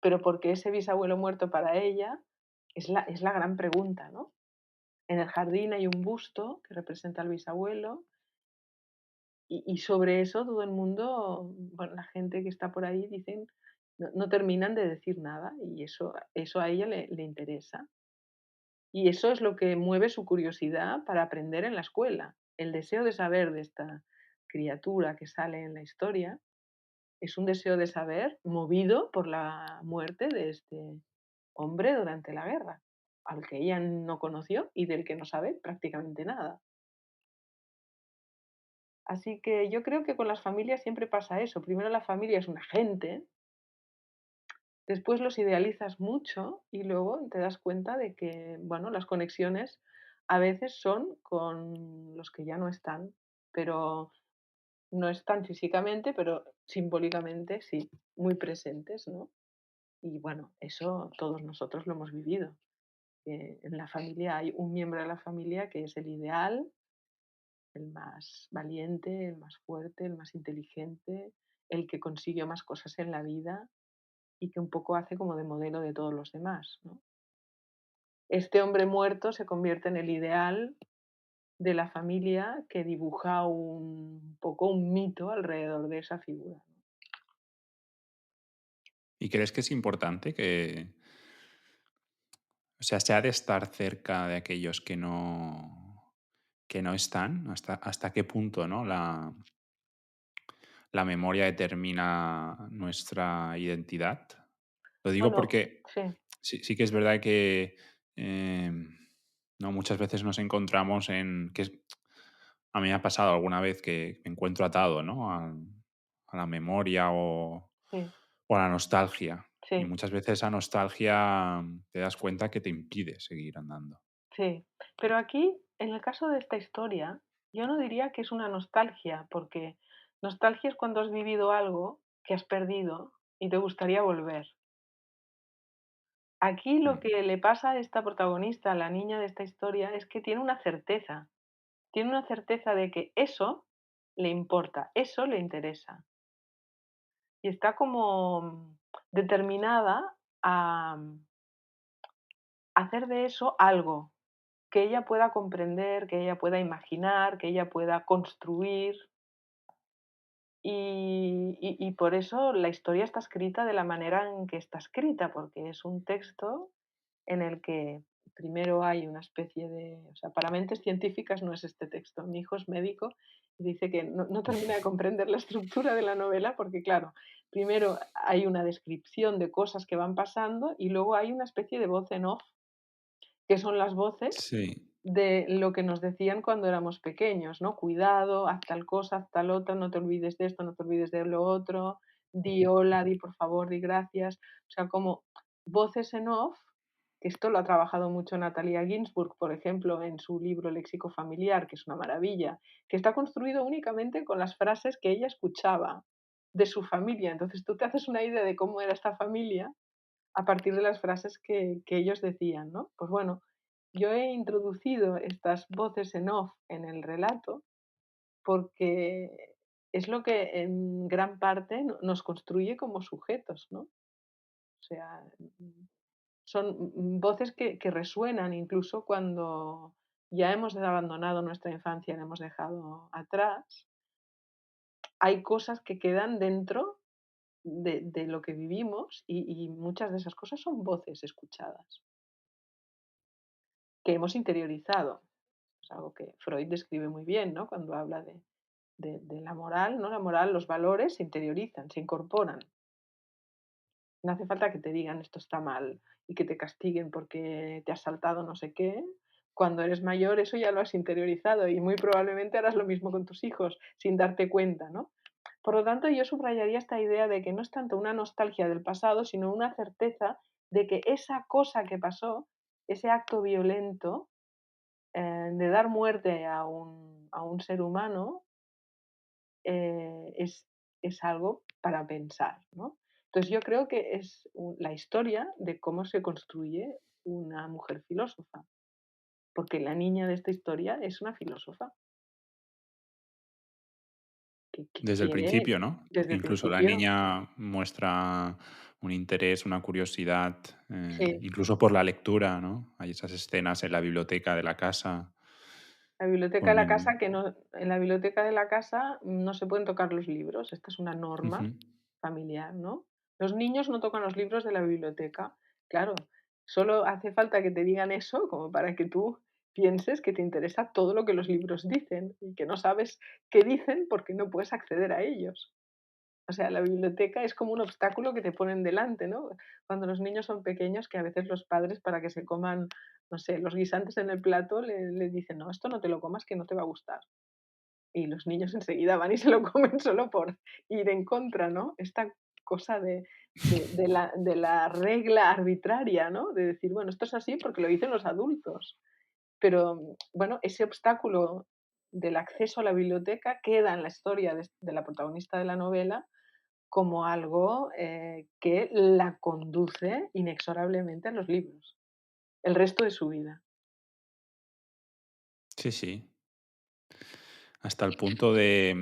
pero ¿por qué ese bisabuelo muerto para ella? Es la gran pregunta, ¿no? En el jardín hay un busto que representa al bisabuelo y sobre eso todo el mundo, bueno, la gente que está por ahí dicen, no terminan de decir nada y eso a ella le interesa. Y eso es lo que mueve su curiosidad para aprender en la escuela. El deseo de saber de esta criatura que sale en la historia es un deseo de saber movido por la muerte de este hombre durante la guerra, al que ella no conoció y del que no sabe prácticamente nada. Así que yo creo que con las familias siempre pasa eso. Primero la familia es un agente, después los idealizas mucho y luego te das cuenta de que, bueno, las conexiones a veces son con los que ya no están, pero no están físicamente, pero simbólicamente sí, muy presentes, ¿no? Y bueno, eso todos nosotros lo hemos vivido. En la familia hay un miembro de la familia que es el ideal, el más valiente, el más fuerte, el más inteligente, el que consiguió más cosas en la vida y que un poco hace como de modelo de todos los demás, ¿no? Este hombre muerto se convierte en el ideal de la familia que dibuja un poco un mito alrededor de esa figura, ¿no? ¿Y crees que es importante o sea, se ha de estar cerca de aquellos que no están? ¿Hasta qué punto, ¿no? La memoria determina nuestra identidad? Lo digo Bueno, porque sí, sí que es verdad que no, muchas veces nos encontramos a mí me ha pasado alguna vez que me encuentro atado, ¿no? A la memoria sí, o a la nostalgia. Y sí, muchas veces esa nostalgia te das cuenta que te impide seguir andando. sí. Pero aquí, en el caso de esta historia, yo no diría que es una nostalgia, porque nostalgia es cuando has vivido algo que has perdido y te gustaría volver. Aquí lo Mm. que le pasa a esta protagonista, a la niña de esta historia, es que tiene una certeza de que eso le importa, eso le interesa. Y está como determinada a hacer de eso algo que ella pueda comprender, que ella pueda imaginar, que ella pueda construir. Y por eso la historia está escrita de la manera en que está escrita, porque es un texto en el que primero hay una especie de, o sea, para mentes científicas no es este texto. Mi hijo es médico y dice que no termina de comprender la estructura de la novela porque, claro, primero hay una descripción de cosas que van pasando y luego hay una especie de voz en off, que son las voces Sí. de lo que nos decían cuando éramos pequeños, ¿no? Cuidado, haz tal cosa, haz tal otra, no te olvides de esto, no te olvides de lo otro, di hola, di por favor, di gracias. O sea, como voces en off, que esto lo ha trabajado mucho Natalia Ginsburg, por ejemplo, en su libro Léxico familiar, que es una maravilla, que está construido únicamente con las frases que ella escuchaba de su familia. Entonces tú te haces una idea de cómo era esta familia a partir de las frases que ellos decían, ¿no? Pues bueno, yo he introducido estas voces en off en el relato porque es lo que en gran parte nos construye como sujetos, ¿no? O sea, son voces que resuenan incluso cuando ya hemos abandonado nuestra infancia, la hemos dejado atrás. Hay cosas que quedan dentro de lo que vivimos y muchas de esas cosas son voces escuchadas, que hemos interiorizado. Es algo que Freud describe muy bien, ¿no? Cuando habla de la moral, ¿no? La moral, los valores se interiorizan, se incorporan. No hace falta que te digan esto está mal y que te castiguen porque te has saltado no sé qué. Cuando eres mayor, eso ya lo has interiorizado y muy probablemente harás lo mismo con tus hijos sin darte cuenta, ¿no? Por lo tanto, yo subrayaría esta idea de que no es tanto una nostalgia del pasado, sino una certeza de que esa cosa que pasó, ese acto violento, de dar muerte a un ser humano, es algo para pensar, ¿no? Entonces yo creo que es la historia de cómo se construye una mujer filósofa, porque la niña de esta historia es una filósofa que Desde el quiere, principio, ¿no? desde el Incluso la principio, niña muestra un interés, una curiosidad, Sí, incluso por la lectura, ¿no? Hay esas escenas en la biblioteca de la casa la biblioteca de con la el... casa que no en la biblioteca de la casa no se pueden tocar los libros, esta es una Ujú. norma familiar, ¿no? Los niños no tocan los libros de la biblioteca. Claro, solo hace falta que te digan eso como para que tú pienses que te interesa todo lo que los libros dicen y que no sabes qué dicen porque no puedes acceder a ellos. O sea, la biblioteca es como un obstáculo que te ponen delante, ¿no? Cuando los niños son pequeños, que a veces los padres para que se coman, no sé, los guisantes en el plato, le dicen: "No, esto no te lo comas, que no te va a gustar". Y los niños enseguida van y se lo comen solo por ir en contra, ¿no? Esta cosa de la regla arbitraria, ¿no? De decir: "Bueno, esto es así porque lo dicen los adultos". Pero, bueno, ese obstáculo del acceso a la biblioteca queda en la historia de la protagonista de la novela como algo, que la conduce inexorablemente a los libros, el resto de su vida. Sí, sí. Hasta el punto de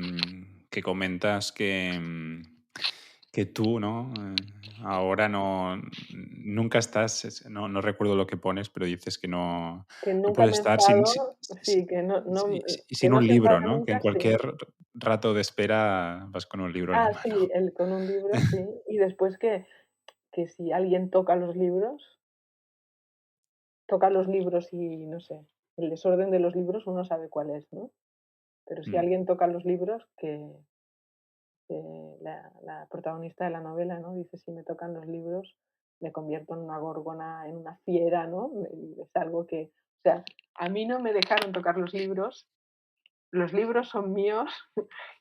que comentas que tú, ¿no? Ahora nunca estás, no recuerdo lo que pones, pero dices que Que no nunca puedes me he estar estado sí, que que sin no un se libro, enfada ¿no? Que en nunca, sí. cualquier rato de espera vas con un libro en la Ah, mano. sí, el con un libro, sí. Y después que si alguien toca los libros y, no sé, el desorden de los libros uno sabe cuál es, ¿no? Pero si Mm, alguien toca los libros, la protagonista de la novela, ¿no? Dice: "Si me tocan los libros, me convierto en una górgona, en una fiera", ¿no? Es algo que, o sea, a mí no me dejaron tocar los libros son míos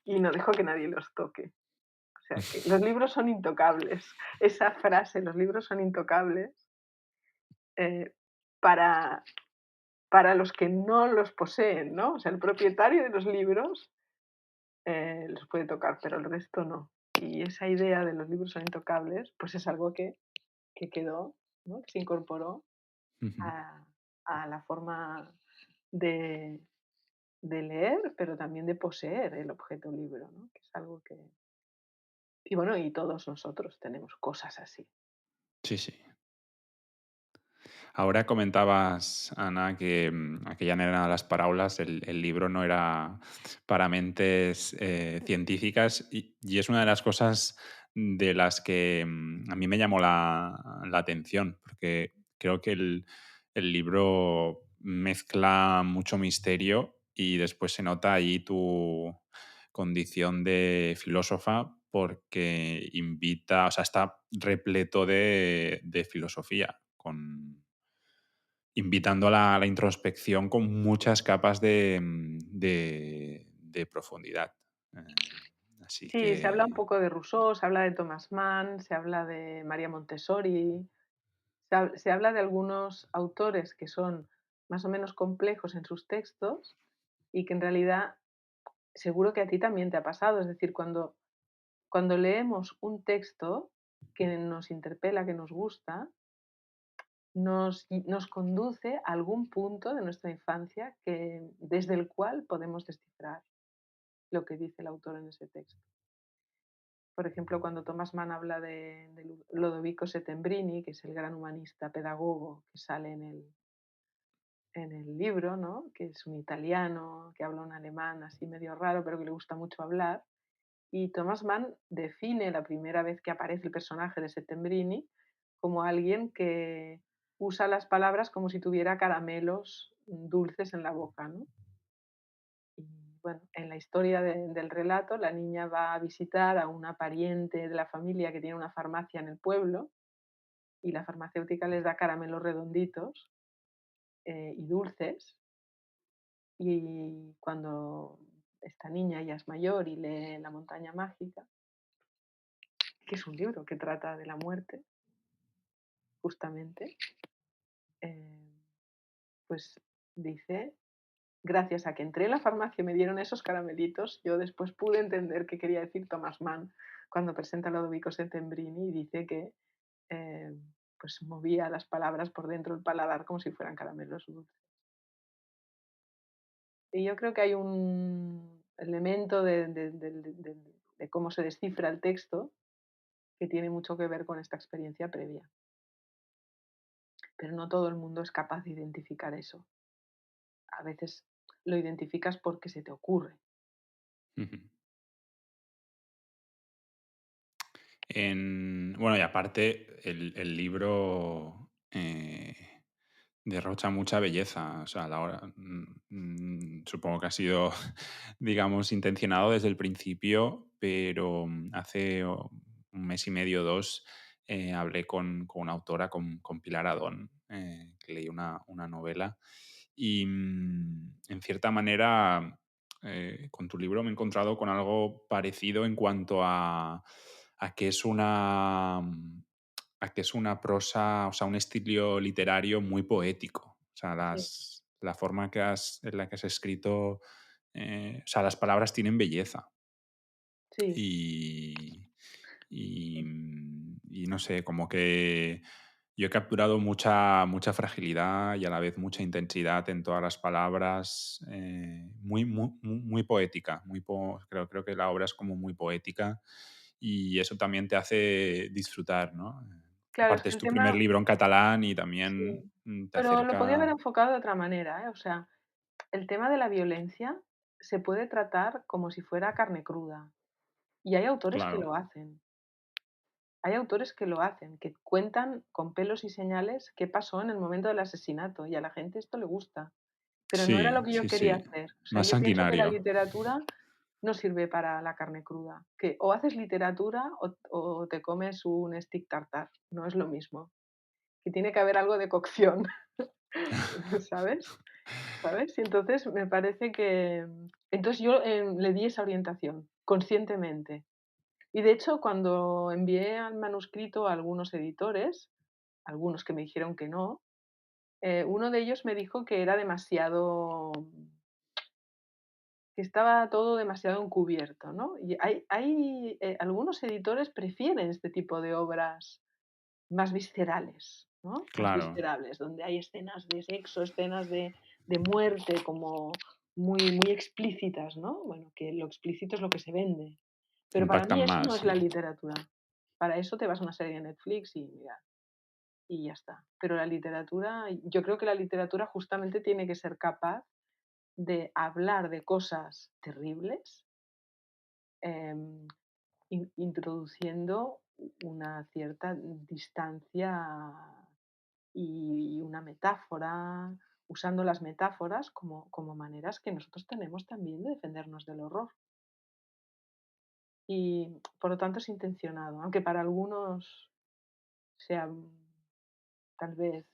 y no dejo que nadie los toque. O sea, que los libros son intocables. Esa frase, los libros son intocables, eh, para los que no los poseen, ¿no? O sea, el propietario de los libros los puede tocar, pero el resto no. Y esa idea de los libros son intocables, pues es algo que quedó, ¿no? Que se incorporó ujú. a, a la forma de, de leer, pero también de poseer el objeto libro, ¿no? Que es algo que... Y bueno, y todos nosotros tenemos cosas así. Sí, sí. Ahora comentabas, Ana, que aquella nena de las parábolas, el libro no era para mentes científicas y es una de las cosas de las que a mí me llamó la atención, porque creo que el libro mezcla mucho misterio y después se nota ahí tu condición de filósofa porque invita, o sea, está repleto de filosofía, invitando a la introspección con muchas capas de profundidad. Así Sí, se habla un que poco de Rousseau, se habla de Thomas Mann, se habla de María Montessori, se habla de algunos autores que son más o menos complejos en sus textos y que en realidad seguro que a ti también te ha pasado. Es decir, cuando leemos un texto que nos interpela, que nos gusta, nos conduce a algún punto de nuestra infancia desde el cual podemos descifrar lo que dice el autor en ese texto. Por ejemplo, cuando Thomas Mann habla de Lodovico Settembrini, que es el gran humanista pedagogo que sale en el libro, ¿no? Que es un italiano que habla un alemán así medio raro, pero que le gusta mucho hablar. Y Thomas Mann define la primera vez que aparece el personaje de Settembrini como alguien que usa las palabras como si tuviera caramelos dulces en la boca, ¿no? Y bueno, en la historia del relato, la niña va a visitar a una pariente de la familia que tiene una farmacia en el pueblo y la farmacéutica les da caramelos redonditos y dulces. Y cuando esta niña ya es mayor y lee La montaña mágica, que es un libro que trata de la muerte, justamente, eh, pues dice, gracias a que entré en la farmacia y me dieron esos caramelitos, yo después pude entender qué quería decir Thomas Mann cuando presenta a Lodovico Settembrini y dice que eh, pues movía las palabras por dentro del paladar como si fueran caramelos dulces. Y yo creo que hay un elemento de cómo se descifra el texto que tiene mucho que ver con esta experiencia previa. Pero no todo el mundo es capaz de identificar eso. A veces lo identificas porque se te ocurre. Ujú. Bueno, y aparte, el libro derrocha mucha belleza. O sea, a la hora, supongo que ha sido, digamos, intencionado desde el principio, pero hace un mes y medio, dos, hablé con una autora, con Pilar Adón, que leí una novela. Y en cierta manera, con tu libro me he encontrado con algo parecido en cuanto a que es una prosa, o sea, un estilo literario muy poético. O sea, Sí, la forma en la que has escrito, o sea, las palabras tienen belleza. sí, Y, y no sé, como que yo he capturado mucha fragilidad y a la vez mucha intensidad en todas las palabras, muy poética, creo que la obra es como muy poética y eso también te hace disfrutar, ¿no? claro, es Aparte que es el tu primer tema libro en catalán y también sí, te pero lo podía haber acerca, enfocado de otra manera, ¿eh? O sea, el tema de la violencia se puede tratar como si fuera carne cruda, y hay autores que claro, lo hacen. Hay autores que lo hacen, que cuentan con pelos y señales qué pasó en el momento del asesinato, y a la gente esto le gusta, pero no era lo sí, que yo sí, quería sí, hacer. O sea, más yo pienso que la sanguinario, literatura no sirve para la carne cruda, que o haces literatura o te comes un stick tartar, no es lo mismo, que tiene que haber algo de cocción, ¿sabes? ¿Sabes? Y entonces me parece que entonces yo, le di esa orientación, conscientemente. Y de hecho, cuando envié al manuscrito a algunos editores, algunos que me dijeron que no, uno de ellos me dijo que era demasiado que estaba todo demasiado encubierto, ¿no? Y algunos editores prefieren este tipo de obras más viscerales, ¿no? Más claro, viscerales, donde hay escenas de sexo, escenas de muerte como muy explícitas, ¿no? Bueno, que lo explícito es lo que se vende. Pero para impactan mí eso no más, es sí. la literatura. Para eso te vas a una serie de Netflix y mira, y ya está. Pero la literatura, yo creo que la literatura justamente tiene que ser capaz de hablar de cosas terribles, em, introduciendo una cierta distancia y una metáfora, usando las metáforas como maneras que nosotros tenemos también de defendernos del horror. Y por lo tanto es intencionado, aunque para algunos sea tal vez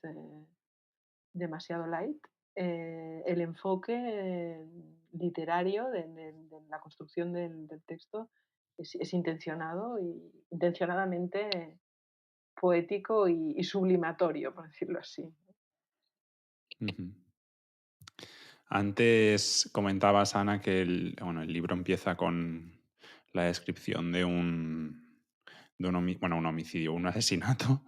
demasiado light, el enfoque literario de la construcción del texto es intencionado y intencionadamente poético y sublimatorio, por decirlo así. Ujú. Antes comentabas, Ana, que el libro empieza con la descripción de un homicidio, un asesinato,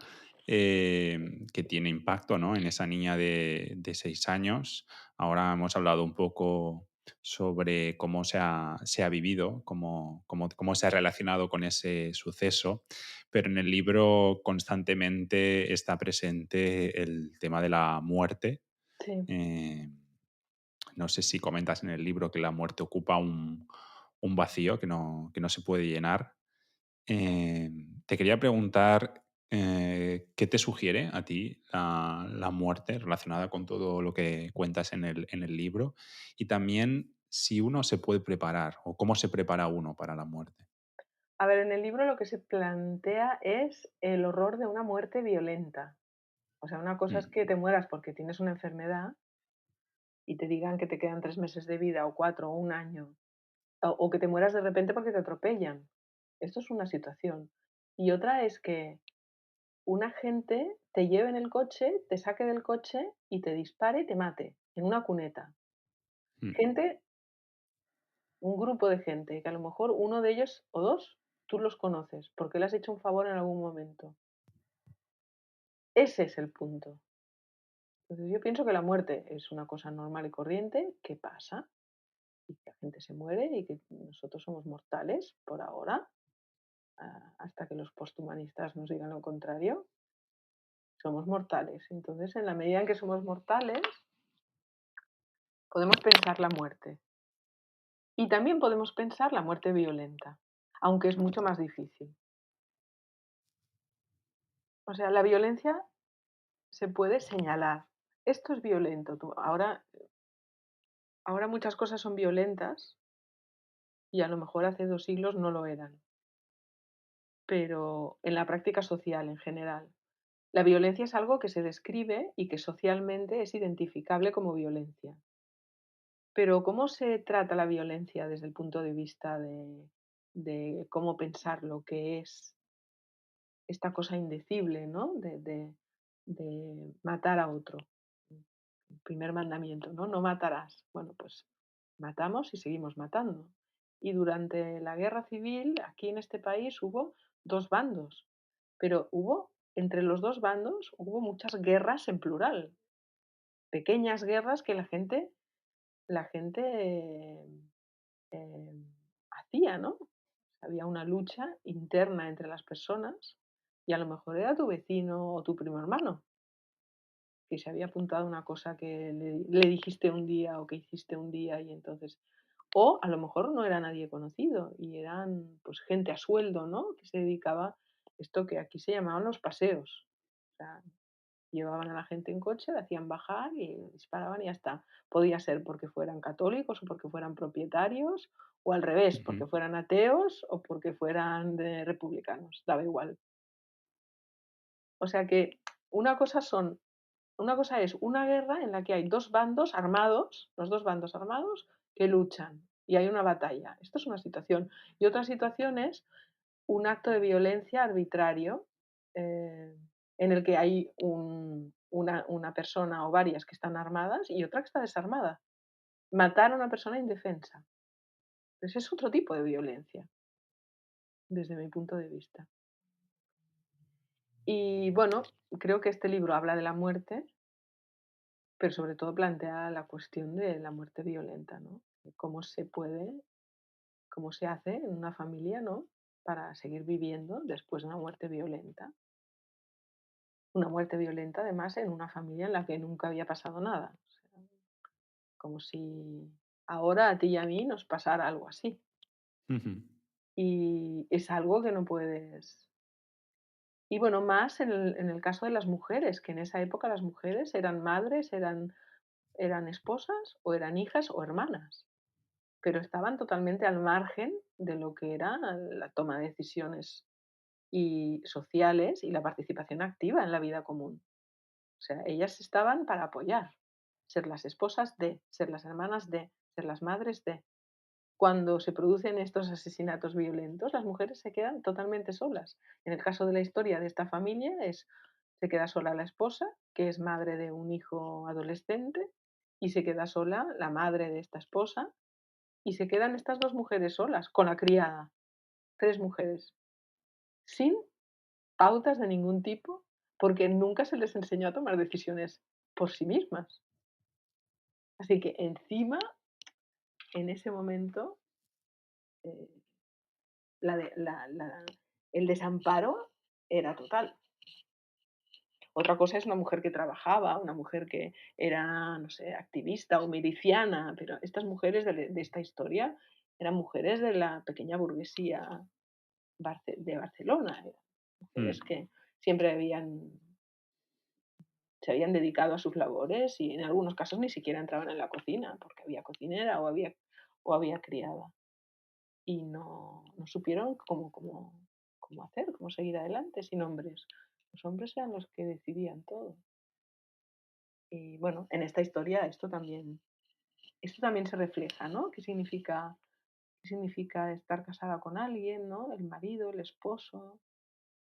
que tiene impacto, ¿no?, en esa niña de 6 años. Ahora hemos hablado un poco sobre cómo se ha vivido, cómo se ha relacionado con ese suceso, pero en el libro constantemente está presente el tema de la muerte. Sí. eh, no sé si comentas en el libro que la muerte ocupa un vacío que no se puede llenar. Te quería preguntar, ¿qué te sugiere a ti la muerte relacionada con todo lo que cuentas en el libro? Y también si uno se puede preparar o cómo se prepara uno para la muerte. A ver, en el libro lo que se plantea es el horror de una muerte violenta. O sea, una cosa es Mm, que te mueras porque tienes una enfermedad y te digan que te quedan 3 meses de vida o 4 o un año, o que te mueras de repente porque te atropellan. Esto es una situación. Y otra es que un agente te lleve en el coche, te saque del coche y te dispare y te mate en una cuneta. mm, Gente, un grupo de gente, que a lo mejor uno de ellos o dos tú los conoces porque le has hecho un favor en algún momento. Ese es el punto. Entonces yo pienso que la muerte es una cosa normal y corriente que pasa y que la gente se muere y que nosotros somos mortales por ahora. hasta que los posthumanistas nos digan lo contrario, somos mortales. Entonces, en la medida en que somos mortales, podemos pensar la muerte. Y también podemos pensar la muerte violenta, aunque es mucho más difícil. O sea, la violencia se puede señalar. Esto es violento. Ahora muchas cosas son violentas y a lo mejor hace 2 siglos no lo eran, pero en la práctica social en general. La violencia es algo que se describe y que socialmente es identificable como violencia. Pero ¿cómo se trata la violencia desde el punto de vista de cómo pensar lo que es esta cosa indecible, ¿no? De matar a otro. El primer mandamiento, ¿no? No matarás. Bueno, pues matamos y seguimos matando. Y durante la guerra civil, aquí en este país hubo dos bandos, pero entre los dos bandos, hubo muchas guerras en plural, pequeñas guerras que la gente eh, hacía, ¿no? Había una lucha interna entre las personas y a lo mejor era tu vecino o tu primo hermano que se había apuntado una cosa que le dijiste un día o que hiciste un día y entonces, o a lo mejor no era nadie conocido y eran pues gente a sueldo, ¿no? Que se dedicaba esto que aquí se llamaban los paseos. O sea, llevaban a la gente en coche, la hacían bajar y disparaban y ya está. Podía ser porque fueran católicos o porque fueran propietarios o al revés, Ujú. porque fueran ateos o porque fueran republicanos, daba igual. O sea que una cosa son una cosa es una guerra en la que hay dos bandos armados, los dos bandos armados, que luchan y hay una batalla. Esto es una situación. Y otra situación es un acto de violencia arbitrario eh, en el que hay una persona o varias que están armadas y otra que está desarmada. Matar a una persona indefensa. Ese es otro tipo de violencia, desde mi punto de vista. Y bueno, creo que este libro habla de la muerte, pero sobre todo plantea la cuestión de la muerte violenta, ¿no? De cómo se hace en una familia, ¿no? Para seguir viviendo después de una muerte violenta. Una muerte violenta, además, en una familia en la que nunca había pasado nada. O sea, como si ahora a ti y a mí nos pasara algo así. Ujú. Y es algo que no puedes. Y bueno, más en el caso de las mujeres, que en esa época las mujeres eran madres, eran esposas o eran hijas o hermanas, pero estaban totalmente al margen de lo que era la toma de decisiones y sociales y la participación activa en la vida común. O sea, ellas estaban para apoyar, ser las esposas de, ser las hermanas de, ser las madres de. Cuando se producen estos asesinatos violentos, las mujeres se quedan totalmente solas. En el caso de la historia de esta familia se queda sola la esposa, que es madre de un hijo adolescente, y se queda sola la madre de esta esposa, y se quedan estas dos mujeres solas, con la criada, tres mujeres, sin pautas de ningún tipo, porque nunca se les enseñó a tomar decisiones por sí mismas. Así que encima, en ese momento, eh, el desamparo era total. Otra cosa es una mujer que trabajaba, una mujer que era, no sé, activista o miliciana, pero estas mujeres de esta historia eran mujeres de la pequeña burguesía de Barcelona, eran mujeres Mm. que siempre se habían dedicado a sus labores y en algunos casos ni siquiera entraban en la cocina porque había cocinera o había criada y no supieron cómo hacer, cómo seguir adelante sin hombres. Los hombres eran los que decidían todo. Y bueno, en esta historia esto también se refleja, ¿no? ¿Qué significa estar casada con alguien, ¿no? El marido, el esposo,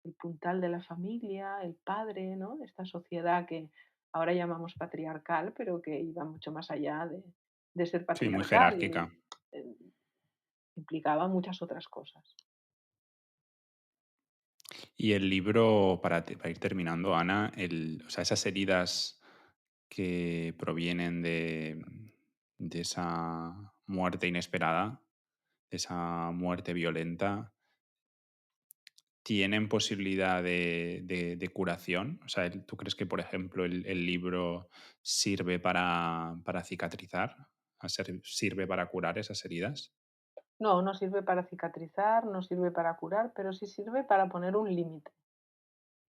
el puntal de la familia, el padre, ¿no? Esta sociedad que ahora llamamos patriarcal, pero que iba mucho más allá de ser Sí, muy patriarcal jerárquica. y eh, implicaba muchas otras cosas. Y el libro, para ir terminando, Ana, o sea, esas heridas que provienen de esa muerte inesperada, de esa muerte violenta, tienen posibilidad de curación? O sea, ¿tú crees que, por ejemplo, el libro sirve para cicatrizar? ¿Sirve para curar esas heridas? No, no sirve para cicatrizar, no sirve para curar, pero sí sirve para poner un límite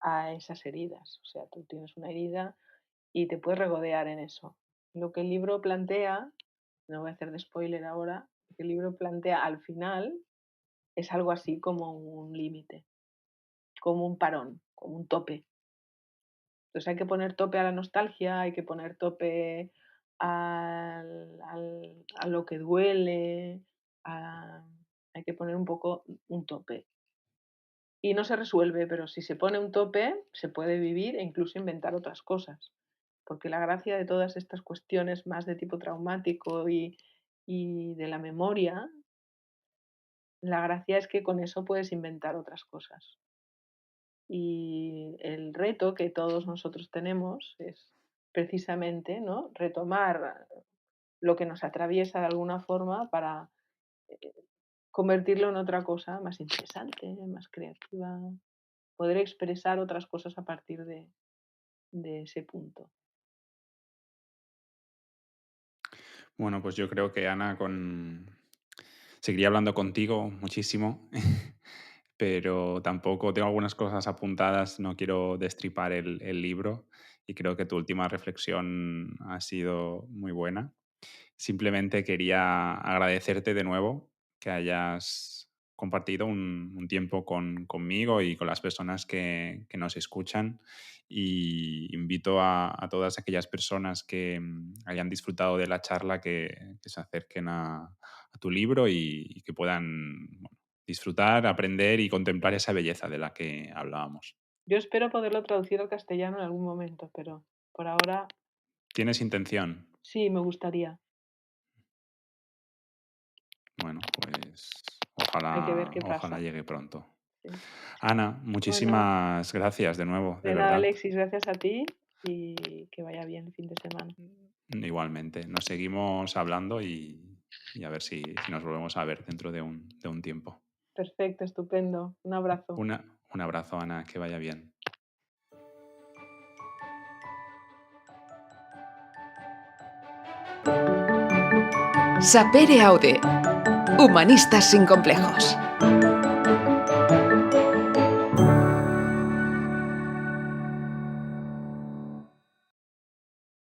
a esas heridas. O sea, tú tienes una herida y te puedes regodear en eso. Lo que el libro plantea, no voy a hacer de spoiler ahora, lo que el libro plantea al final es algo así como un límite, como un parón, como un tope. Entonces hay que poner tope a la nostalgia, hay que poner tope a lo que duele, a- hay que poner un poco un tope. Y no se resuelve, pero si se pone un tope, se puede vivir e incluso inventar otras cosas. Porque la gracia de todas estas cuestiones más de tipo traumático y de la memoria, la gracia es que con eso puedes inventar otras cosas. Y el reto que todos nosotros tenemos es precisamente, ¿no?, retomar lo que nos atraviesa de alguna forma para eh, convertirlo en otra cosa más interesante, más creativa, poder expresar otras cosas a partir de ese punto. Bueno, pues yo creo que Ana, seguiría hablando contigo muchísimo, pero tampoco tengo algunas cosas apuntadas, no quiero destripar el libro y creo que tu última reflexión ha sido muy buena. Simplemente quería agradecerte de nuevo que hayas compartido un tiempo conmigo y con las personas que nos escuchan. Y invito a todas aquellas personas que hayan disfrutado de la charla que se acerquen a tu libro y que puedan bueno, disfrutar, aprender y contemplar esa belleza de la que hablábamos. Yo espero poderlo traducir al castellano en algún momento, pero por ahora ¿Tienes intención? sí me gustaría. Bueno, pues Hay que ver ojalá, qué ojalá pasa. llegue pronto. Sí. Ana, Bueno, muchísimas gracias de nuevo, de de nada, verdad. Alexis, gracias a ti y que vaya bien el fin de semana. Igualmente, nos seguimos hablando y a ver si nos volvemos a ver dentro de un tiempo. Perfecto, estupendo. Un abrazo. Un abrazo, Ana, que vaya bien. Sapere Aude. Humanistas sin complejos.